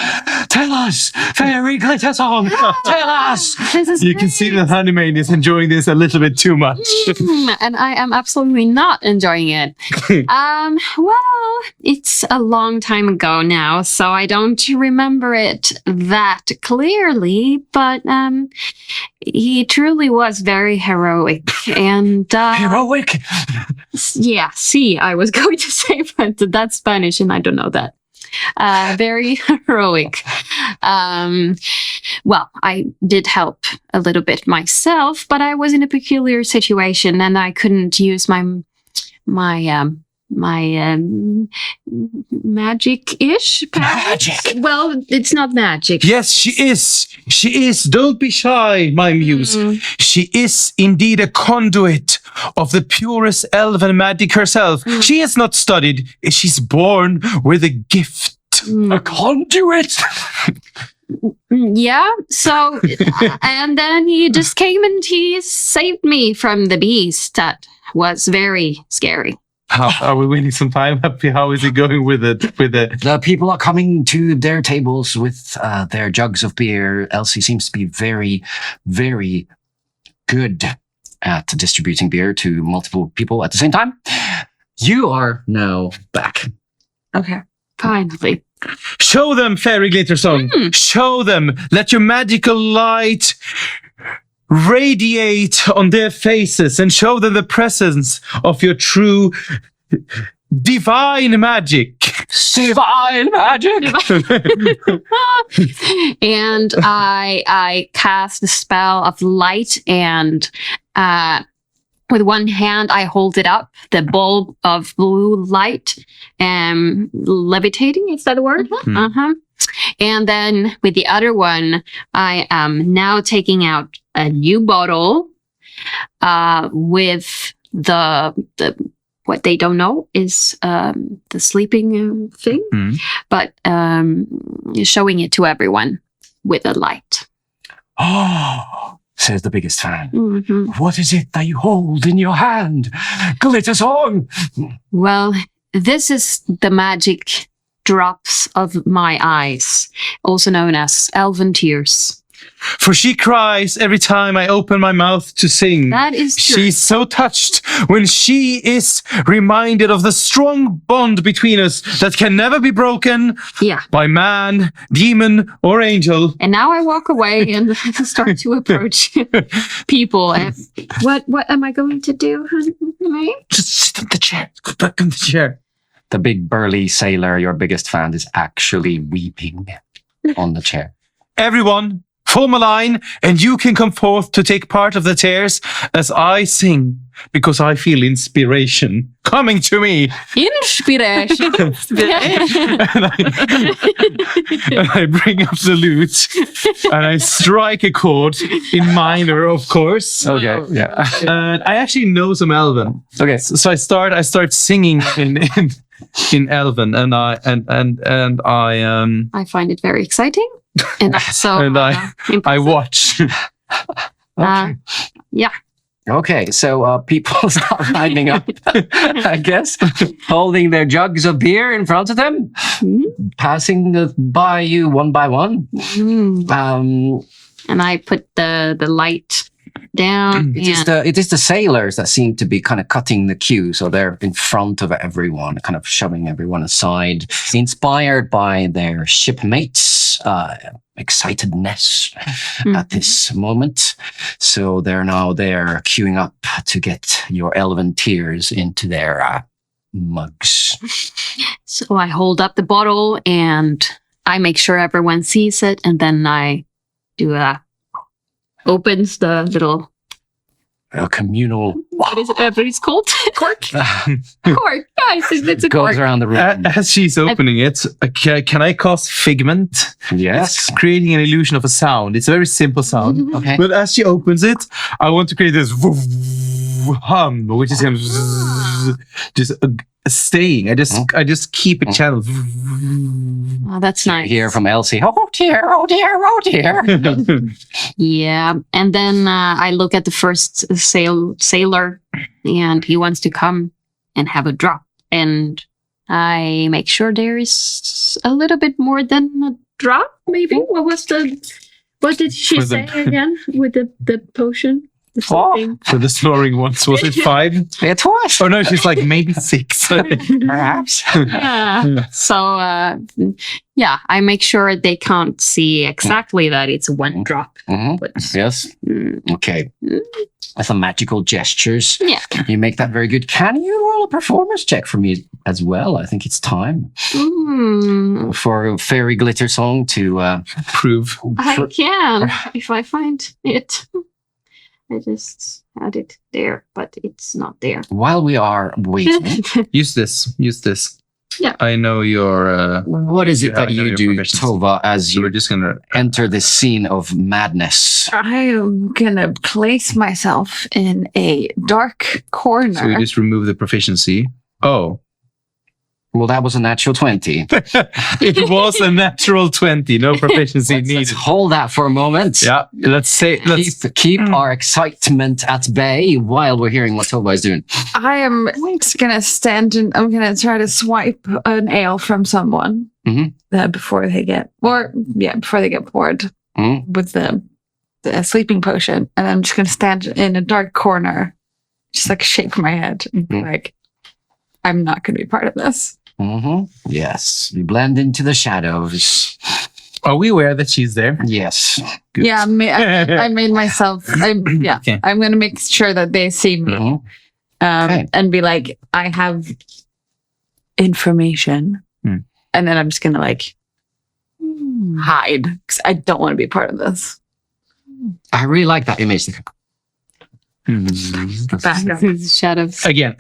Tell us, Fairy Glitter Song, tell us. This is You can see that Honeyman is enjoying this a little bit too much. and I am absolutely not enjoying it. Well, it's a long time ago now, so I don't remember it that clearly, but he truly was very heroic. And Heroic. yeah, see, I was going to say, but that's Spanish and I don't know that. Very heroic. Well, I did help a little bit myself, but I was in a peculiar situation and I couldn't use my magic-ish powers. Magic. Well, it's not magic. Yes, she is. She is. Don't be shy, my muse. She is indeed a conduit of the purest elven magic herself. She has not studied. She's born with a gift. A conduit. Yeah, so, and then he just came and he saved me from the beast. That was very scary. How are we winning some time? How is it going with it? The people are coming to their tables with their jugs of beer. Elsie seems to be very, very good at distributing beer to multiple people at the same time. You are now back. Okay. Finally. Show them, Fairy Glitter Song. Show them. Let your magical light radiate on their faces and show them the presence of your true divine magic. Divine magic. And I cast the spell of light, and with one hand I hold it up, the bulb of blue light, levitating, is that a word? And then with the other one, I am now taking out a new bottle with the what they don't know is the sleeping thing, but showing it to everyone with a light. Oh, says the biggest fan. What is it that you hold in your hand? Glitter Song. Well, this is the magic drops of my eyes, also known as elven tears. For she cries every time I open my mouth to sing. That is true. She's so touched when she is reminded of the strong bond between us that can never be broken by man, demon, or angel. And now I walk away and start to approach people. And what am I going to do, honey? Just sit on the chair. Go back on the chair. The big burly sailor, your biggest fan, is actually weeping on the chair. Everyone, form a line, and you can come forth to take part of the tears as I sing, because I feel inspiration coming to me. Inspiration. and I bring up the lute, and I strike a chord in minor, of course. Okay, yeah. And I actually know some Elven. Okay. So I start singing in Elven, and I find it very exciting. And also, and I watch. Yeah. Okay, so people start lining up, I guess, holding their jugs of beer in front of them, passing by you one by one. And I put the light down. It is the sailors that seem to be kind of cutting the queue, so they're in front of everyone, kind of shoving everyone aside, inspired by their shipmates' excitedness at this moment. So they're now there queuing up to get your elven tears into their mugs. So I hold up the bottle and I make sure everyone sees it, and then I do opens the little communal. What is it? It's called cork. Cork, guys, it's a goes cork. around the room. As she's opening it, can I cast Figment? Yes. It's creating an illusion of a sound. It's a very simple sound. Okay. But as she opens it, I want to create this hum, which is just staying. I just keep it channeled. Oh, that's nice. Hear from Elsie. Oh dear, oh dear, oh dear. Yeah, and then I look at the first sailor, and he wants to come and have a drop, and I make sure there is a little bit more than a drop. Maybe what did she For say the- again with the potion? The Oh. sleeping? For the snoring ones, was it 5? It was. Oh no, she's like maybe 6. Perhaps. Yeah. So yeah, I make sure they can't see exactly that it's one drop. Mhm. But Yes. Okay. With some magical gestures. yeah. You make that very good. Can you roll a performance check for me as well? I think it's time Mm, for a fairy glitter song to Prove. I can if I find it. I just had it there, but it's not there. while we are waiting. Use this. Yeah. I know your. What is it You that have you your do, professions. Tova, as So we're you just gonna. enter this scene of madness? I am gonna place myself in a dark corner. So we just remove the proficiency. Oh, Well, that was a natural 20. it was a natural 20. No proficiency Let's needed. hold that for a moment. Yeah. Let's Keep our excitement at bay while we're hearing what Tova is doing. I am just gonna stand and I'm gonna try to swipe an ale from someone Mhm. before they get poured Mhm. with the sleeping potion, and I'm just gonna stand in a dark corner, just like shake my head, and be Mhm. like, I'm not gonna be part of this. Mm-hmm. Yes. You blend into the shadows. Are we aware that she's there? Yes. Good. Yeah, I made myself. Okay. I'm gonna make sure that they see me. Mhm. Okay. And be like, I have information. Hmm. And then I'm just going to like hide because I don't want to be part of this. I really like that image. Back up. Shadows. Again.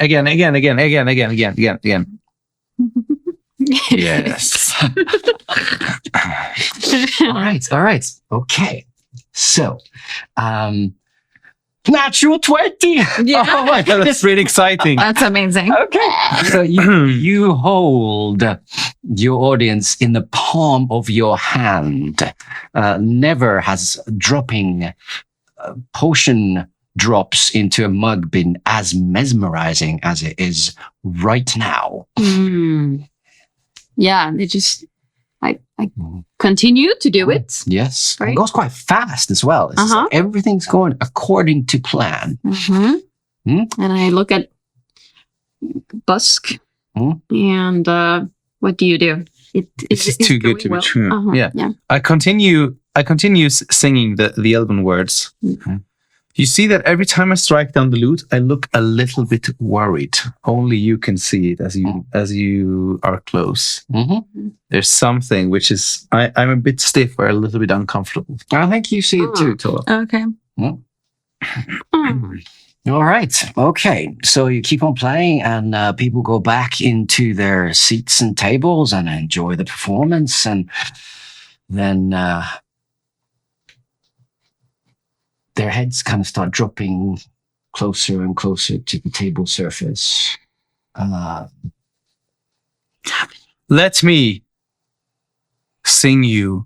Yes. All right. Okay. So, natural 20. Yeah. Oh my god, that's really exciting. That's amazing. Okay. So you hold your audience in the palm of your hand. Never has dropping potion drops into a mug been as mesmerizing as it is right now. Mm. Yeah, I continue to do it. Yes. Right. It goes quite fast as well. It's Uh-huh. like everything's going according to plan. Mm-hmm. Hmm? And I look at Busk, Hmm? and what do you do? It's just too good to be true. Uh-huh. Yeah. Yeah. I continue singing the elven words. Mhm. You see that every time I strike down the loot, I look a little bit worried. Only you can see it as you are close. Mm-hmm. There's something which is I'm a bit stiff or a little bit uncomfortable. I think you see it too, Tola. Okay. Mm. All right. Okay. So you keep on playing, and people go back into their seats and tables and enjoy the performance, and then their heads kind of start dropping closer and closer to the table surface. Let me sing you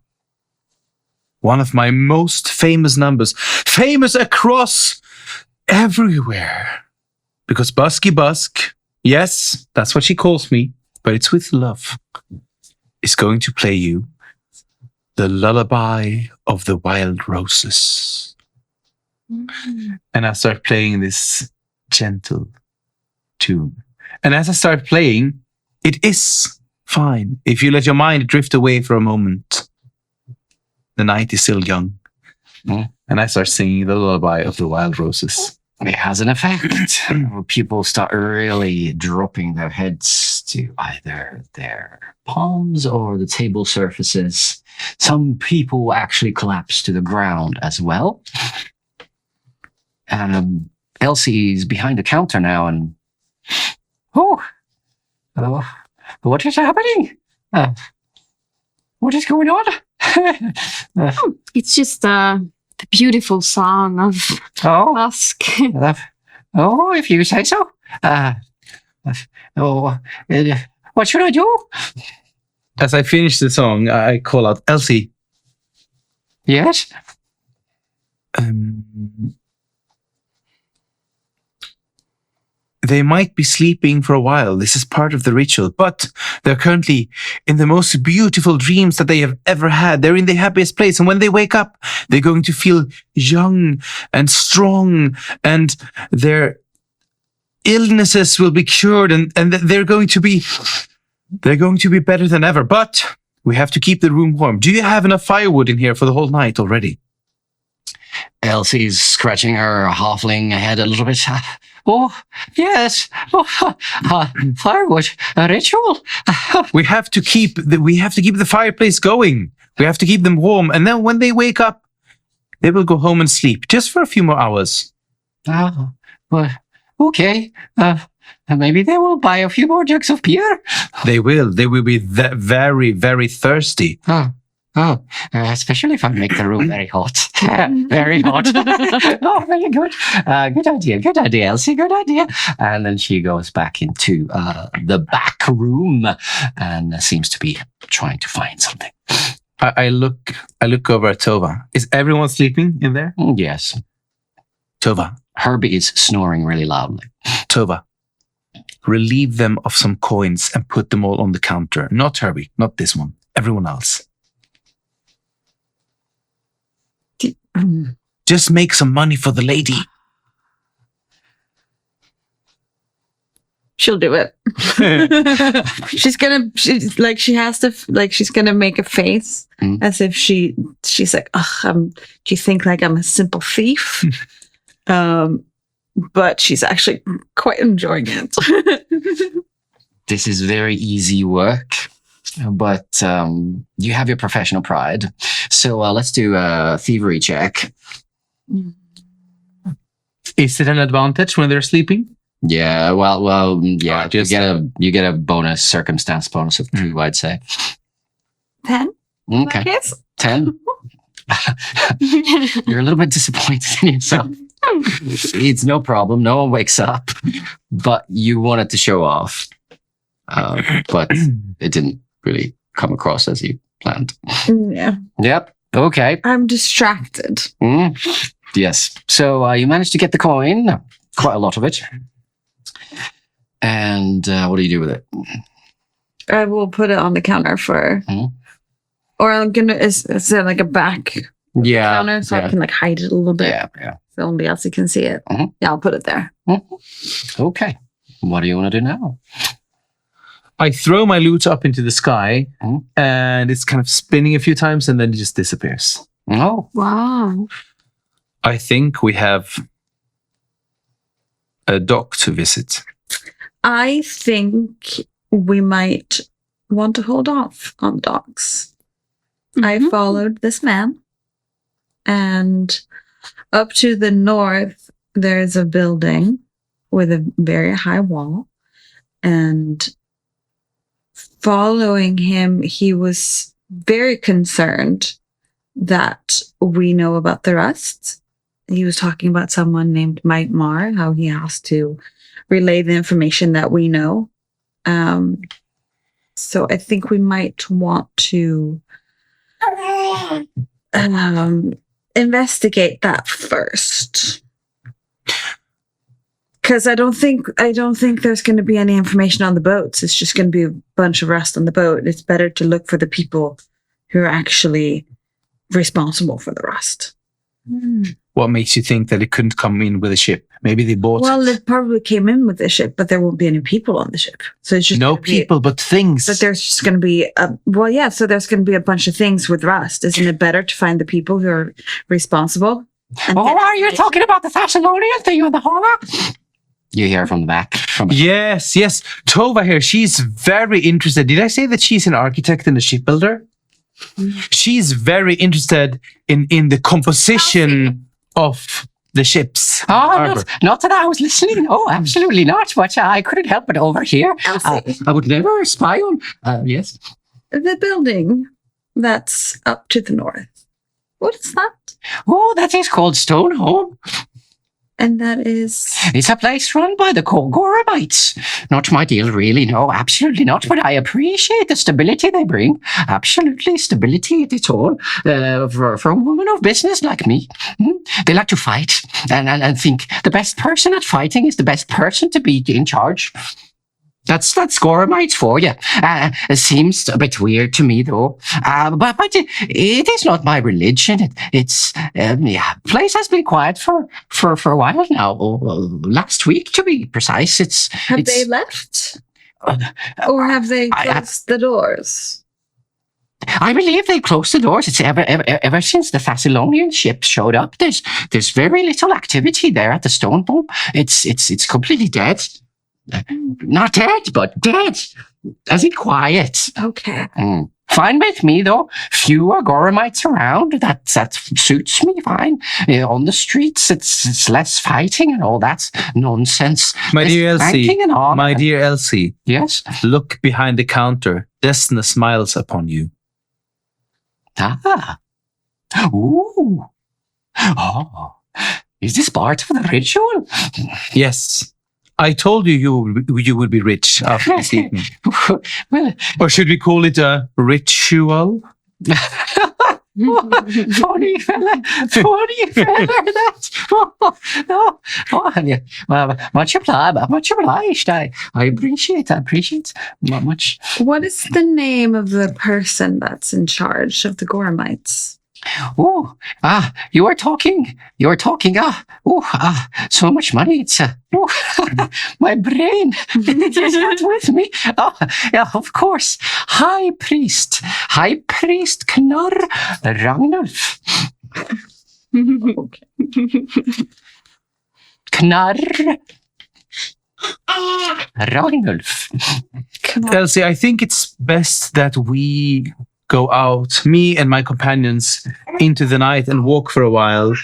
one of my most famous numbers, famous across everywhere. Because Busky Busk, yes, that's what she calls me, but it's with love, is going to play you the lullaby of the wild roses. And I start playing this gentle tune. And as I start playing, it is fine. If you let your mind drift away for a moment, the night is still young. Mm. And I start singing the lullaby of the wild roses. It has an effect. People start really dropping their heads to either their palms or the table surfaces. Some people actually collapse to the ground as well. Elsie's behind the counter now, and what is happening? What is going on? It's just the beautiful song of Oh, Busk. if you say so. Oh, what should I do? As I finish the song, I call out, Elsie. Yes? They might be sleeping for a while. This is part of the ritual, but they're currently in the most beautiful dreams that they have ever had. They're in the happiest place. And when they wake up, they're going to feel young and strong, and their illnesses will be cured, and they're going to be better than ever. But we have to keep the room warm. Do you have enough firewood in here for the whole night already? Elsie's scratching her halfling head a little bit. Oh, yes. Oh, firewood, a ritual. We have to keep the fireplace going. We have to keep them warm, and then when they wake up, they will go home and sleep just for a few more hours. Oh, well, okay. Maybe they will buy a few more jugs of beer. They will. They will be very, very thirsty. Especially if I make the room very hot. Very hot. Oh, very good. Good idea, Elsie, good idea. And then she goes back into the back room and seems to be trying to find something. I look over at Tova. Is everyone sleeping in there? Yes. Tova. Herbie is snoring really loudly. Tova. Relieve them of some coins and put them all on the counter. Not Herbie, not this one. Everyone else. Just make some money for the lady. She'll do it. she's gonna make a face as if she's like, do you think like I'm a simple thief? But she's actually quite enjoying it. This is very easy work, but you have your professional pride. So let's do a thievery check. Is it an advantage when they're sleeping? Yeah, well, yeah. You get a bonus, circumstance bonus of 2, I'd say. 10. Okay, 10. You're a little bit disappointed in yourself. It's no problem. No one wakes up, but you wanted to show off, but it didn't really come across as you planned. Yeah. Yep. Okay. I'm distracted. Yes. So you managed to get the coin, quite a lot of it. And what do you do with it? I will put it on the counter or I'm gonna. Is there like a back counter so I can like hide it a little bit? Yeah. So nobody else can see it. Yeah, I'll put it there. Okay. What do you want to do now? I throw my loot up into the sky, and it's kind of spinning a few times, and then it just disappears. Oh. Wow. I think we have a dock to visit. I think we might want to hold off on the docks. I followed this man, and up to the north, there's a building with a very high wall, and following him, he was very concerned that we know about the rust. He was talking about someone named Mike Marr, how he has to relay the information that we know. So I think we might want to investigate that first. Because I don't think there's going to be any information on the boats. It's just going to be a bunch of rust on the boat. It's better to look for the people who are actually responsible for the rust. What makes you think that it couldn't come in with a ship? Maybe they bought Well, it. it probably came in with the ship, but there won't be any people on the ship. So it's just No gonna be- people, but things. But there's just going to be so there's going to be a bunch of things with rust. Isn't it better to find the people who are responsible? Are you talking about the Thessalonian thing on the horror? You hear from the back. Yes. Tova here. She's very interested. Did I say that she's an architect and a shipbuilder? She's very interested in the composition of the ships. Not that I was listening. Oh, absolutely not. But I couldn't help but overhear. I would never spy on. Yes. The building that's up to the north. What is that? Oh, that is called Stone Home. And that is... It's a place run by the Goramites. Not my deal, really. No, absolutely not. But I appreciate the stability they bring. Absolutely, stability at its all. For a woman of business like me. They like to fight and think the best person at fighting is the best person to be in charge. That's Goramites for you. It seems a bit weird to me, though. But it is not my religion. It's place has been quiet for a while now. Last week, to be precise. Have they left? Or have they closed the doors? I believe they closed the doors. It's ever since the Thessalonian ship showed up. There's very little activity there at the stone home. It's completely dead. Not dead, but dead. As in quiet. Okay. Fine with me, though. Fewer Goramites around. That suits me fine. On the streets, it's less fighting and all that nonsense. My dear Elsie. My dear Elsie. Yes? Look behind the counter. Desna smiles upon you. Ah. Ooh. Oh. Is this part of the ritual? Yes. I told you you would be rich after this evening. Well, or should we call it a ritual? Funny fella. Much obliged. I appreciate much. What is the name of the person that's in charge of the Goramites? You are talking, so much money, it's, my brain, it is not with me. Yeah, of course, High Priest Knarr Ragnulf. Knarr Ragnulf. Elsie, I think it's best that we go out, me and my companions, into the night and walk for a while.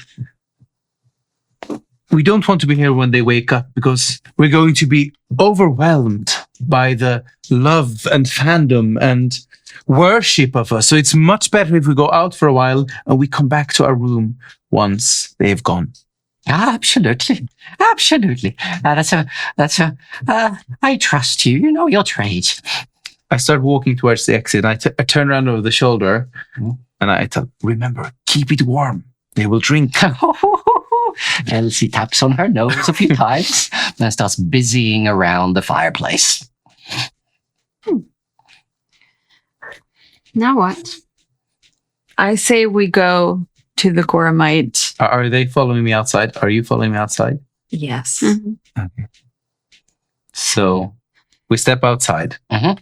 We don't want to be here when they wake up because we're going to be overwhelmed by the love and fandom and worship of us. So it's much better if we go out for a while and we come back to our room once they've gone. Absolutely. I trust you. You know your trade. I start walking towards the exit. I turn around over the shoulder and I tell, remember, keep it warm. They will drink. Elsie taps on her nose a few times and starts busying around the fireplace. Now what? I say we go to the Goramite. Are they following me outside? Are you following me outside? Yes. Mm-hmm. Okay. So we step outside. Mm-hmm.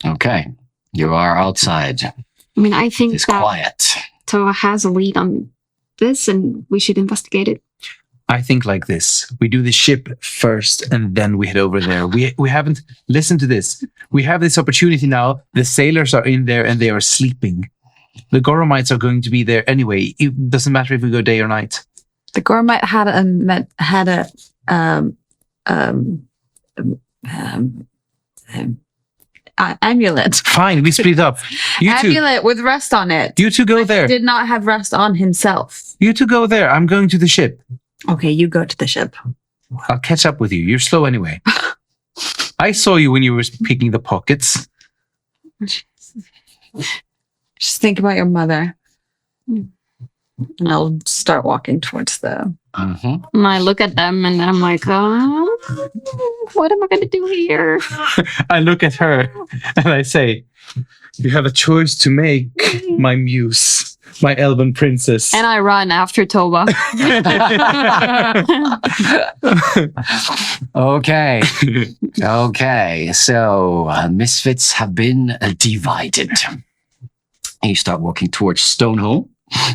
Okay. You are outside. I mean, I think It's that quiet. Tova has a lead on this and we should investigate it. I think like this. We do the ship first and then we head over there. We haven't listened to this. We have this opportunity now. The sailors are in there and they are sleeping. The Goramites are going to be there anyway. It doesn't matter if we go day or night. The Goramite had amulet. Fine, we split up. You two. Amulet with rust on it. You two go there. Did not have rust on himself. You two go there. I'm going to the ship. Okay, you go to the ship. I'll catch up with you. You're slow anyway. I saw you when you were picking the pockets. Just think about your mother. And I'll start walking towards the... Mm-hmm. And I look at them and I'm like, what am I going to do here? I look at her and I say, you have a choice to make, my muse, my elven princess. And I run after Tova. Okay. So misfits have been divided. You start walking towards Stoneholm.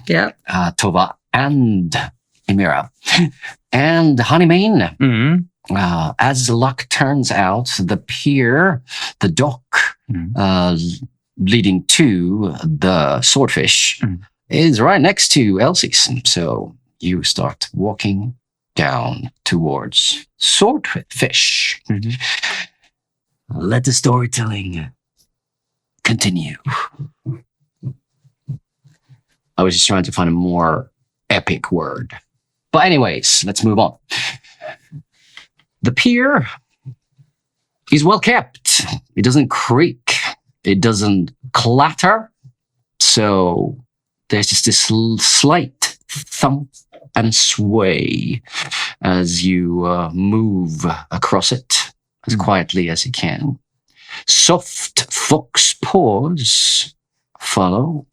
Yeah. Tova and Emira. And Honeymane. Mm-hmm. As luck turns out, the pier, the dock leading to the swordfish is right next to Elsie's. So you start walking down towards swordfish. Mm-hmm. Let the storytelling continue. I was just trying to find a more epic word. But anyways, let's move on. The pier is well kept. It doesn't creak. It doesn't clatter. So there's just this slight thump and sway as you move across it as quietly as you can. Soft fox paws follow.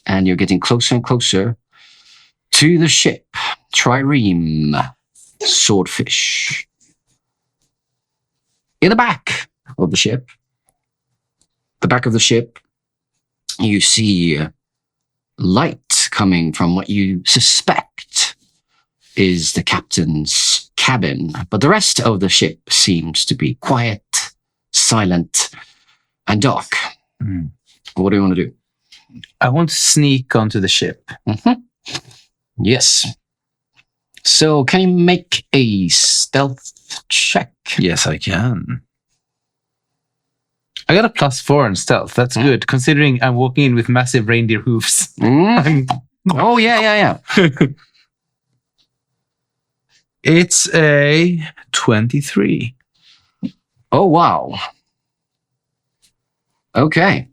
And you're getting closer and closer to the ship. Trireme swordfish. In the back of the ship, you see light coming from what you suspect is the captain's cabin. But the rest of the ship seems to be quiet, silent, and dark. What do you want to do? I want to sneak onto the ship. Yes. So can you make a stealth check? Yes, I can. I got a +4 in stealth. That's good, considering I'm walking in with massive reindeer hoofs. Oh, yeah. It's a 23. Oh, wow. Okay.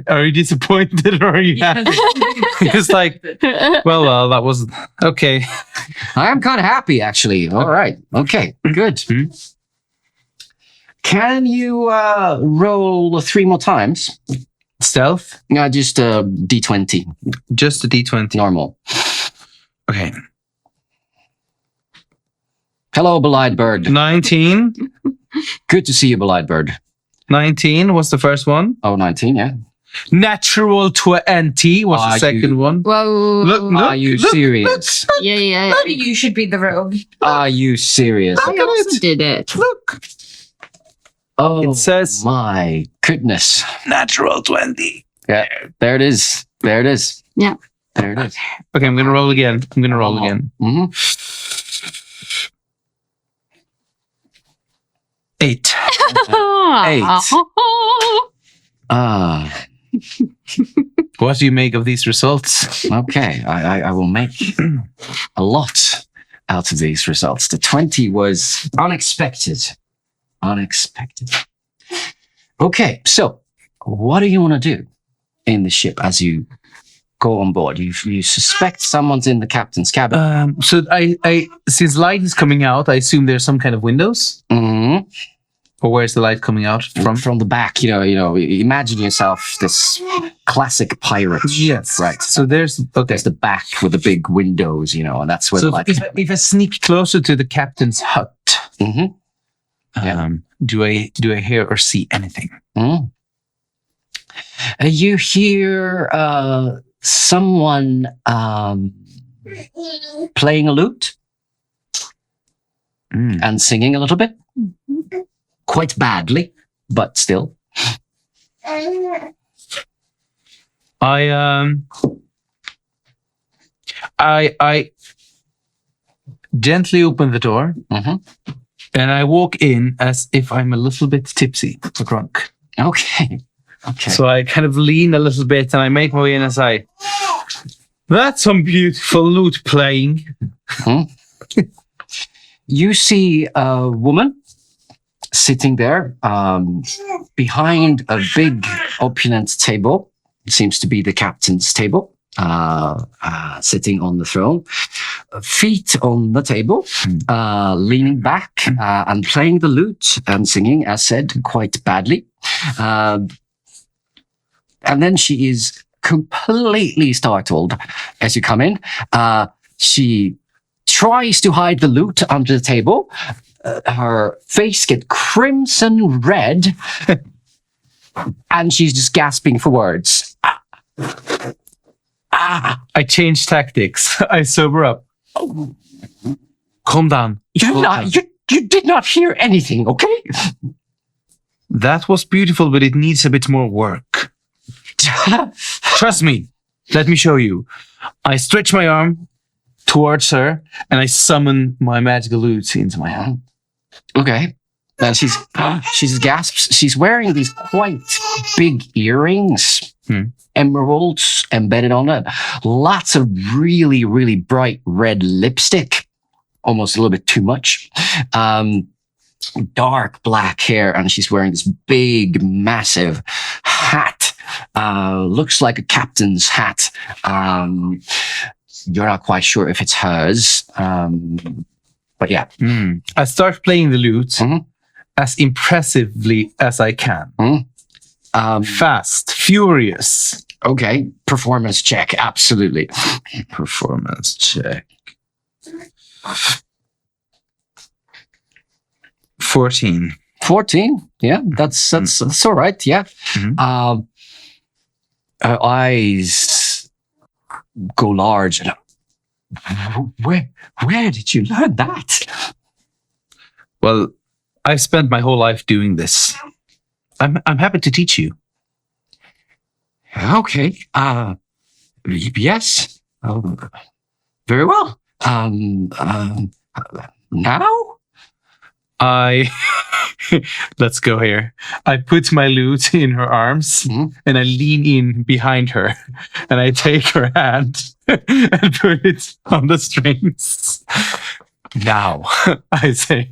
Are you disappointed or are you happy? It's like, well, that was okay. I am kind of happy, actually. All right. Okay, good. Can you roll 3 more times? Stealth? Just a D20. Just a D20. Normal. Okay. Hello, Belied Bird. 19. Good to see you, Belied Bird. 19 was the first one. Oh, 19, yeah. Natural 20 was the second one. Whoa. Look, Are you serious? Yeah. Maybe you should be the rogue. Are you serious? I also did it. Look. Oh, It says my goodness. natural 20. Yeah, there it is. There it is. Yeah. There it is. Okay, I'm going to roll again. Mm-hmm. 8. 8. Ah, What do you make of these results? okay. I will make a lot out of these results. The 20 was unexpected. Okay, so what do you want to do in the ship as you go on board? You suspect someone's in the captain's cabin. So I since light is coming out, I assume there's some kind of windows. Mm-hmm. Or where's the light coming out from? From the back, imagine yourself this classic pirate. Yes. Right. So there's There's the back with the big windows, and that's where So the light. if I sneak closer to the captain's hut, Mm-hmm. Yeah. do I hear or see anything? Mm. You hear someone playing a lute and singing a little bit. Quite badly, but still. I gently open the door and I walk in as if I'm a little bit tipsy or drunk. Okay. So I kind of lean a little bit and I make my way in and say, "That's some beautiful lute playing." You see a woman sitting there behind a big opulent table. It seems to be the captain's table, sitting on the throne, feet on the table, leaning back and playing the lute and singing, as said, quite badly. And then she is completely startled as you come in. She tries to hide the lute under the table. Her face gets crimson red, and she's just gasping for words. I change tactics. I sober up. Calm down. You did not hear anything, okay? That was beautiful, but it needs a bit more work. Trust me. Let me show you. I stretch my arm towards her, and I summon my magical lute into my hand. Okay. And she gasps. She's wearing these quite big earrings, emeralds embedded on it. Lots of really, really bright red lipstick, almost a little bit too much. Dark black hair, and she's wearing this big, massive hat. Looks like a captain's hat. You're not quite sure if it's hers. But yeah. I start playing the lute as impressively as I can. Fast, furious. Okay, performance check, absolutely. Performance check. 14. 14, yeah, that's all right, yeah. Her eyes go large. And where did you learn that? Well, I've spent my whole life doing this. I'm happy to teach you. Okay. Yes. Very well. Now? Let's go here. I put my lute in her arms and I lean in behind her and I take her hand and put it on the strings. Now, I say.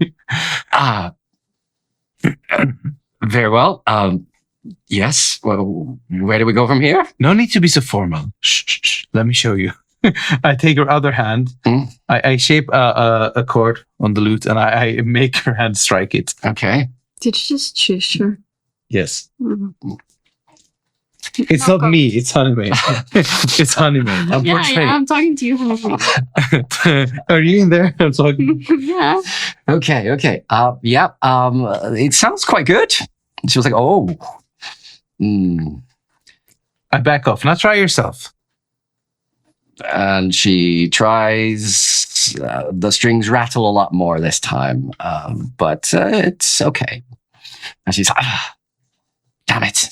Very well. Yes. Well, where do we go from here? No need to be so formal. Shh. Let me show you. I take her other hand. I shape a chord on the lute and I make her hand strike it. Okay. Did you just choose her? Yes. It's not me. It's Honeymane. It's Honeymane. I'm portraying. I'm talking to you. Honeymane. Are you in there? I'm talking. Yeah. Okay. Yeah. It sounds quite good. She was like, oh. I back off. Now try yourself. And she tries. The strings rattle a lot more this time, but it's okay. And she's like, damn it.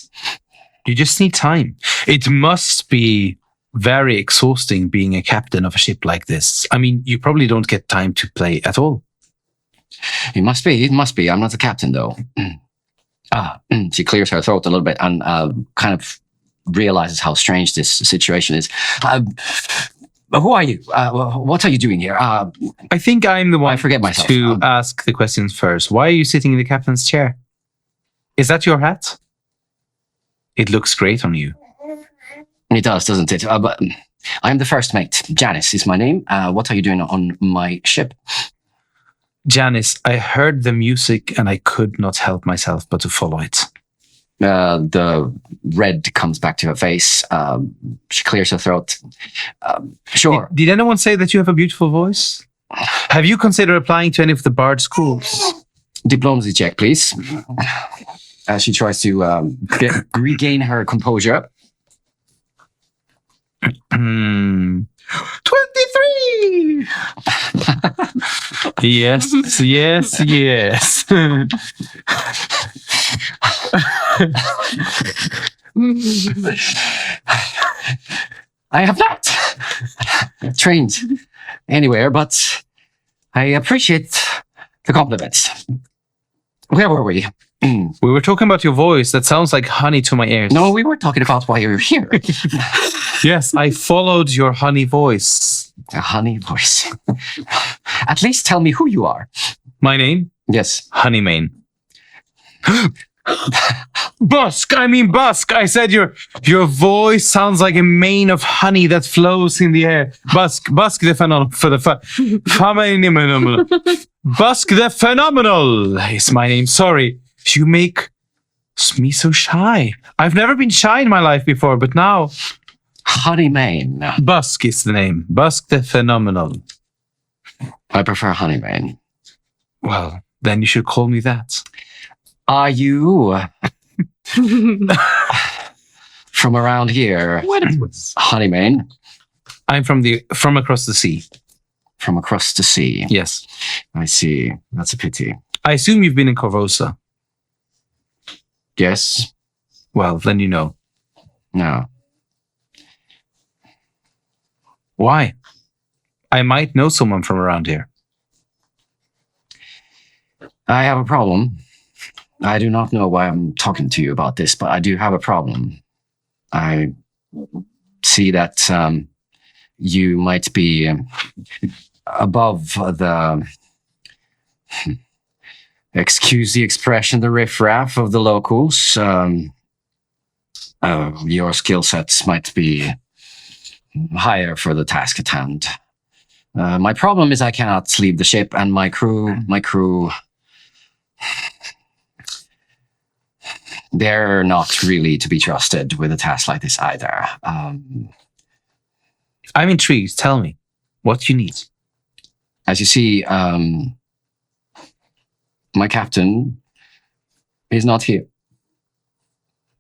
You just need time. It must be very exhausting being a captain of a ship like this. I mean, you probably don't get time to play at all. It must be. I'm not the captain, though. She clears her throat a little bit and kind of realizes how strange this situation is. Who are you? What are you doing here? I think I'm the one I forget myself. to ask the questions first. Why are you sitting in the captain's chair? Is that your hat? It looks great on you. It does, doesn't it? But I am the first mate. Janice is my name. What are you doing on my ship? Janice, I heard the music and I could not help myself but to follow it. The red comes back to her face. She clears her throat. Sure. Did anyone say that you have a beautiful voice? Have you considered applying to any of the bard schools? Diplomacy check, please. As she tries to regain her composure. 23! Yes. I have not trained anywhere, but I appreciate the compliments. Where were we? We were talking about your voice. That sounds like honey to my ears. No, we were talking about why you're here. Yes, I followed your honey voice. A honey voice. At least tell me who you are. My name? Yes. Honeymane. Busk! I said your voice sounds like a mane of honey that flows in the air. Busk the phenomenal. Busk the Phenomenal is my name. Sorry. You make me so shy. I've never been shy in my life before, but now... Honeymane. Busk is the name. Busk the Phenomenal. I prefer Honeymane. Well, then you should call me that. Are you from around here? Honeymane? I'm from across the sea. From across the sea? Yes. I see. That's a pity. I assume you've been in Corvosa. Yes. Well, then you know. No. Why? I might know someone from around here. I have a problem. I do not know why I'm talking to you about this, but I do have a problem. I see that you might be above the, excuse the expression, the riffraff of the locals. Your skill sets might be higher for the task at hand. My problem is I cannot leave the ship, and my crew, they're not really to be trusted with a task like this either. I'm intrigued. Tell me what you need. As you see, my captain is not here.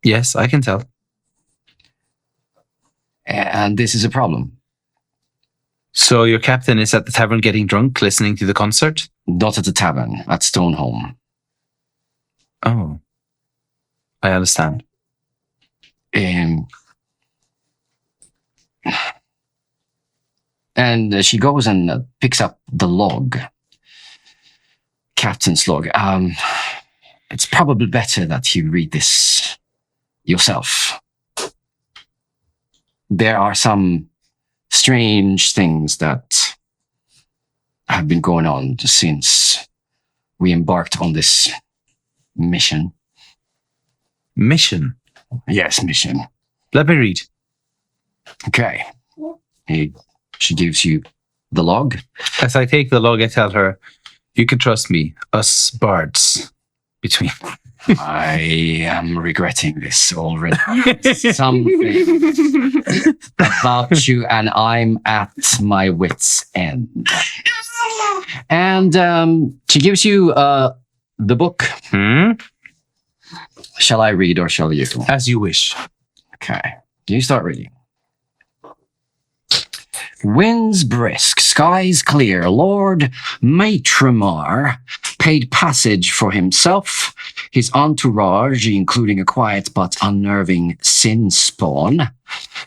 Yes, I can tell. And this is a problem. So your captain is at the tavern getting drunk, listening to the concert? Not at the tavern, at Stoneholm. Oh, I understand. And she goes and picks up the log. Captain's log. It's probably better that you read this yourself. There are some strange things that have been going on since we embarked on this mission. Mission? Yes, mission. Let me read. Okay. She gives you the log. As I take the log, I tell her, you can trust me, us bards. Between. I am regretting this already. Something about you, and I'm at my wit's end. And she gives you the book. Shall I read or shall you? As you wish. Okay. You start reading. Winds brisk, skies clear. Lord Maitramar paid passage for himself, his entourage, including a quiet but unnerving sin spawn,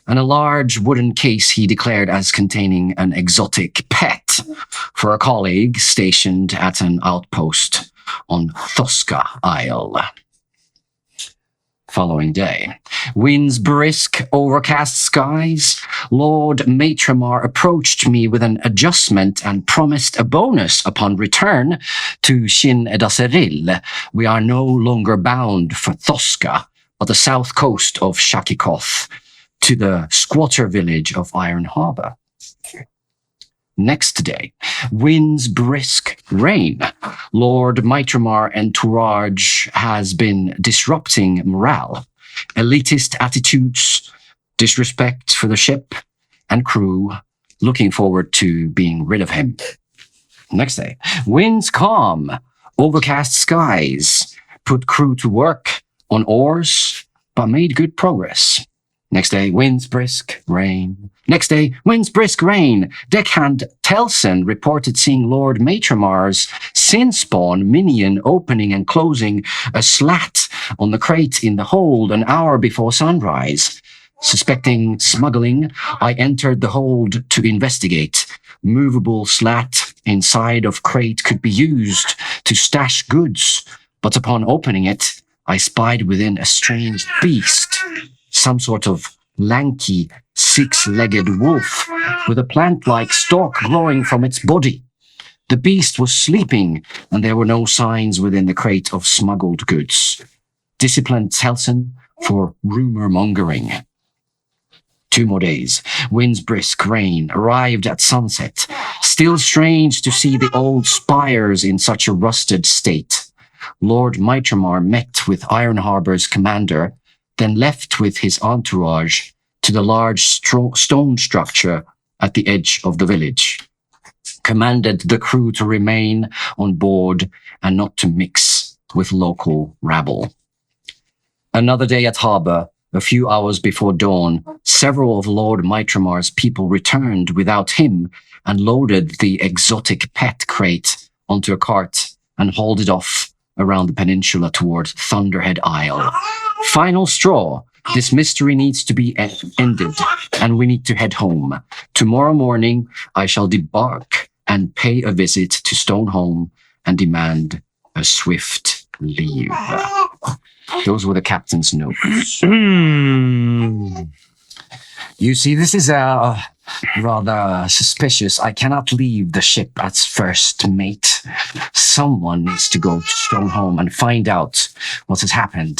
and a large wooden case he declared as containing an exotic pet for a colleague stationed at an outpost on Thoska Isle. Following day. Winds brisk, overcast skies. Lord Maitramar approached me with an adjustment and promised a bonus upon return to Shin Edaseril. We are no longer bound for Thoska, but the south coast of Shakikoth, to the squatter village of Iron Harbor. Next day, winds brisk, rain. Lord Maitramar entourage has been disrupting morale, elitist attitudes, disrespect for the ship and crew, looking forward to being rid of him. Next day, winds calm, overcast skies, put crew to work on oars, but made good progress. Next day, winds brisk, rain. Next day, winds brisk, rain. Deckhand Telsen reported seeing Lord Maitramar's sin spawn minion opening and closing a slat on the crate in the hold an hour before sunrise. Suspecting smuggling, I entered the hold to investigate. Movable slat inside of crate could be used to stash goods, but upon opening it, I spied within a strange beast. Some sort of lanky, six-legged wolf with a plant-like stalk growing from its body. The beast was sleeping, and there were no signs within the crate of smuggled goods. Disciplined Telsen for rumor-mongering. 2 more days. Winds brisk, rain. Arrived at sunset. Still strange to see the old spires in such a rusted state. Lord Maitramar met with Iron Harbor's commander, then left with his entourage to the large stone structure at the edge of the village. Commanded the crew to remain on board and not to mix with local rabble. Another day at harbor, a few hours before dawn, several of Lord Maitramar's people returned without him and loaded the exotic pet crate onto a cart and hauled it off around the peninsula toward Thunderhead Isle. Final straw. This mystery needs to be ended, and we need to head home. Tomorrow morning, I shall debark and pay a visit to Stoneholm and demand a swift leave. Those were the captain's notes. You see, this is rather suspicious. I cannot leave the ship as first mate. Someone needs to go to Stoneholm and find out what has happened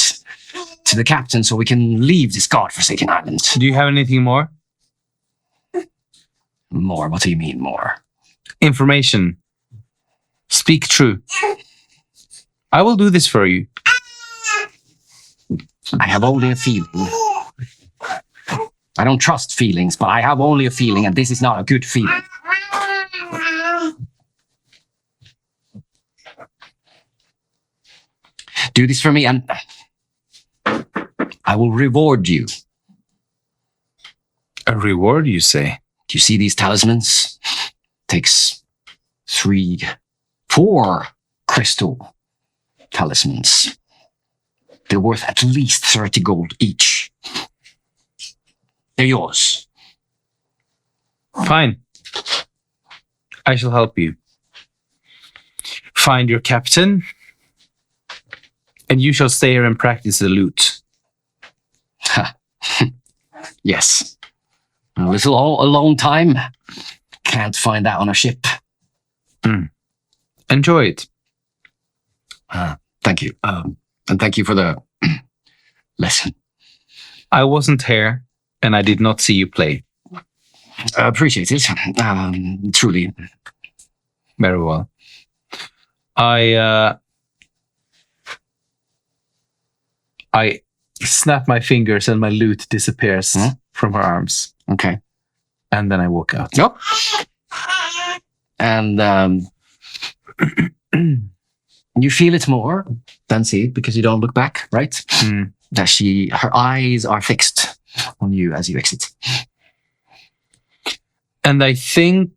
to the captain so we can leave this godforsaken island. Do you have anything more? More? What do you mean more? Information. Speak true. I will do this for you. I have only a feeling. I don't trust feelings, but I have only a feeling, and this is not a good feeling. Do this for me, and I will reward you. A reward, you say? Do you see these talismans? Takes 4 crystal talismans. They're worth at least 30 gold each. They're yours. Fine. I shall help you. Find your captain, and you shall stay here and practice the lute. Yes. A little alone time. Can't find that on a ship. Enjoy it. Thank you. And thank you for the lesson. I wasn't here, and I did not see you play. Appreciate it. Truly. Very well. I snap my fingers and my lute disappears from her arms. Okay. And then I walk out. Nope. And you feel it more than see it because you don't look back, right? That her eyes are fixed on you as you exit. And I think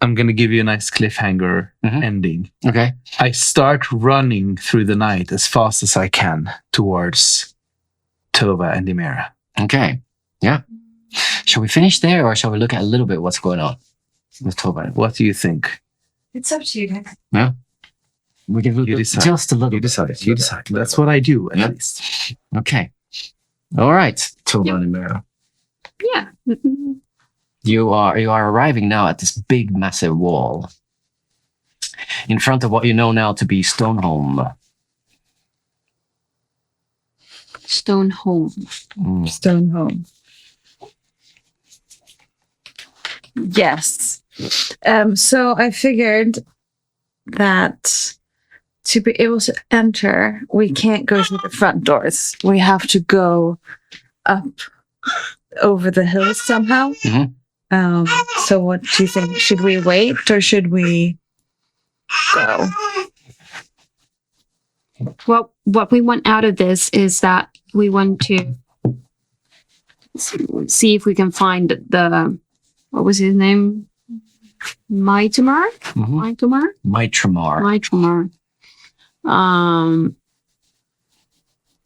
I'm going to give you a nice cliffhanger ending. Okay. I start running through the night as fast as I can towards Tova and Imera. Okay. Yeah. Shall we finish there, or shall we look at a little bit what's going on with Tova? What do you think? It's up to you. Yeah. We can look decide. just a little You bit. decide. You decide. That's what I do, at least. Okay. All right. Tova and Imera. Yeah. You are arriving now at this big, massive wall in front of what you know now to be Stoneholm. Stoneholm. Stoneholm. Yes. So I figured that to be able to enter, we can't go through the front doors. We have to go up over the hills somehow. So what do you think? Should we wait or should we go? Well, what we want out of this is that we want to see if we can find the, what was his name? Mytomar? Mytomar.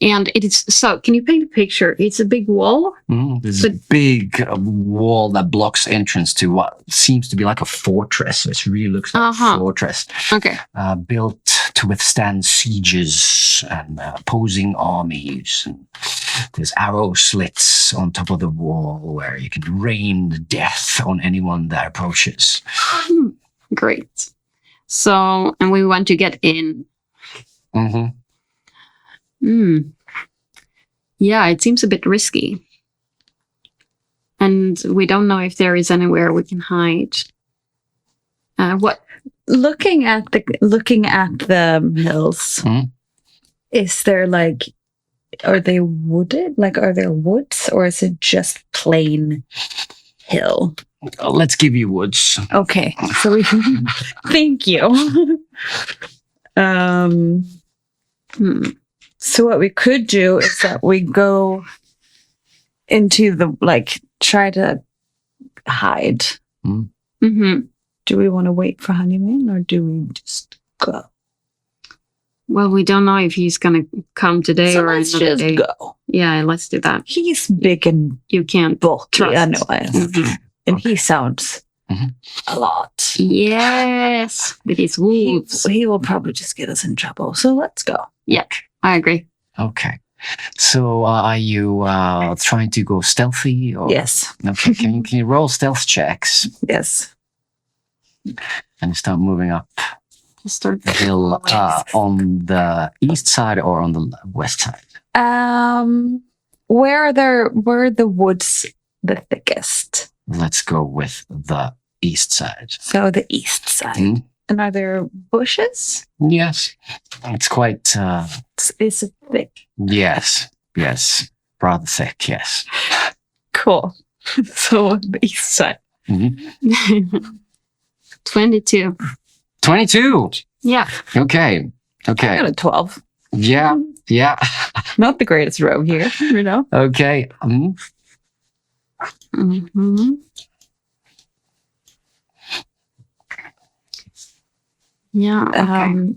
And it is, so can you paint a picture? It's a big wall. This big wall that blocks entrance to what seems to be like a fortress. It really looks like a fortress. Okay. Built to withstand sieges and opposing armies. And there's arrow slits on top of the wall where you can rain death on anyone that approaches. Great. So, and we want to get in. Yeah, it seems a bit risky. And we don't know if there is anywhere we can hide. Looking at the hills, is there like, are they wooded? Like, are there woods, or is it just plain hill? Let's give you woods. Okay, so we can. Thank you. So what we could do is that we go into the, like, try to hide. Do we want to wait for Honeymoon, or do we just go? Well, we don't know if he's going to come today or let's another just day. go. Yeah, let's do that. He's big and You can't bulky trust. anyway. And he sounds a lot. Yes, with his wolves. He will probably just get us in trouble. So let's go. Yeah, I agree. Okay. So are you trying to go stealthy? Or? Yes. Okay. Can you roll stealth checks Yes. and start moving up Just start. the hill on the east side or on the west side? Where are the woods the thickest? Let's go with the east side. So the east side. Mm. And are there bushes? Yes. It's quite, Is it thick? yes, rather thick, yes. Cool. So the east side. 22. 22. Yeah. Okay. I got a 12. Yeah. Not the greatest rogue here, you know? Okay. Mm-hmm. Yeah. Okay.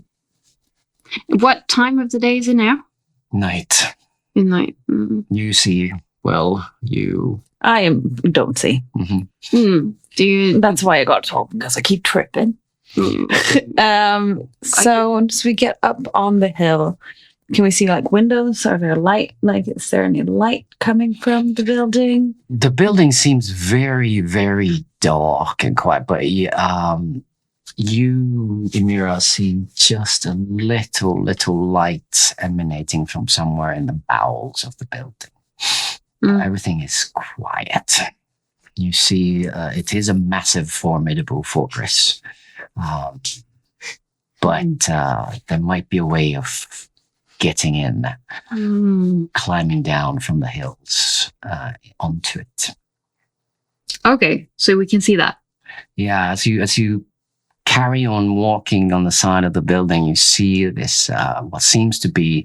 What time of the day is it now? Night. Midnight. You see, well, you... don't see. Do you? That's why I got 12, because I keep tripping. So once we get up on the hill, can we see like windows? Are there light? Like, is there any light coming from the building? The building seems very, very dark and quiet, but you, Emira, see just a little light emanating from somewhere in the bowels of the building. Everything is quiet. You see, it is a massive, formidable fortress. But there might be a way of getting in, climbing down from the hills onto it. Okay, so we can see that. Yeah, as you carry on walking on the side of the building, you see this what seems to be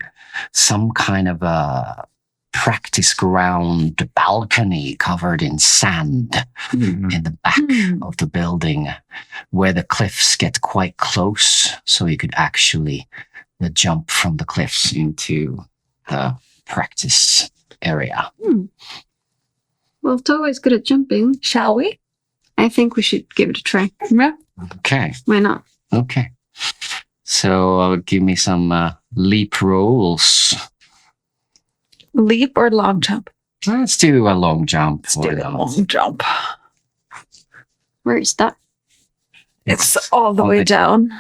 some kind of a practice ground balcony covered in sand in the back of the building, where the cliffs get quite close, so you could actually jump from the cliffs into the practice area. Well, Toa's good at jumping. Shall we? I think we should give it a try. Yeah. Okay. Why not? Okay. So give me some leap rolls. Leap or long jump? Let's do a long jump. Let's do a long jump. Where is that? It's all the way down.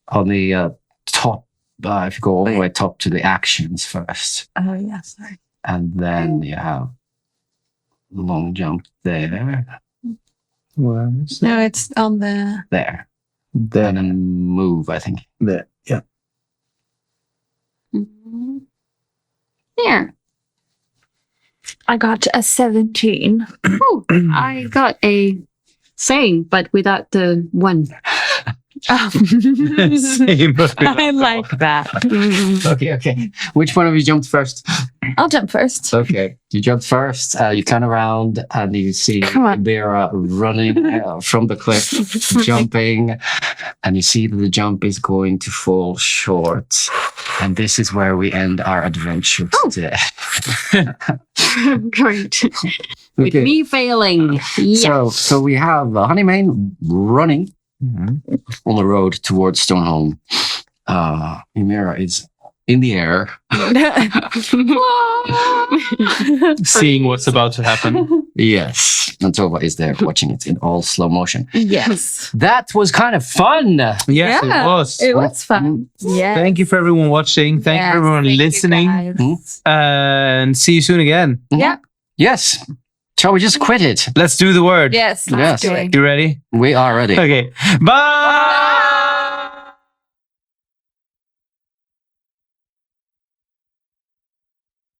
On the top, if you go all the way top to the actions first. Oh, yeah, sorry. And then you have long jump there. Where is No, it's on the... There. there? And then move, I think. There. Yeah. There. I got a 17. Oh, I got a same, but without the one. Same, but I like that. Okay. Which one of you jumped first? I'll jump first. Okay. You jumped first. You turn around and you see Come on. Vera running from the cliff, jumping. And you see that the jump is going to fall short. And this is where we end our adventure today. Great. With Okay. me failing. Yeah. So we have Honeymane running on the road towards Stoneholm. Emira is in the air, Seeing what's about to happen. yes, and Tova is there watching it in all slow motion. Yes. That was kind of fun. Yes, Yeah, it was. It was fun. Yeah. Thank you for everyone watching. Thank you for everyone listening. And see you soon again. Yeah. Yes. Shall we just quit it? Let's do the word. Yes. Yes. Do it. You ready? We are ready. Okay. Bye.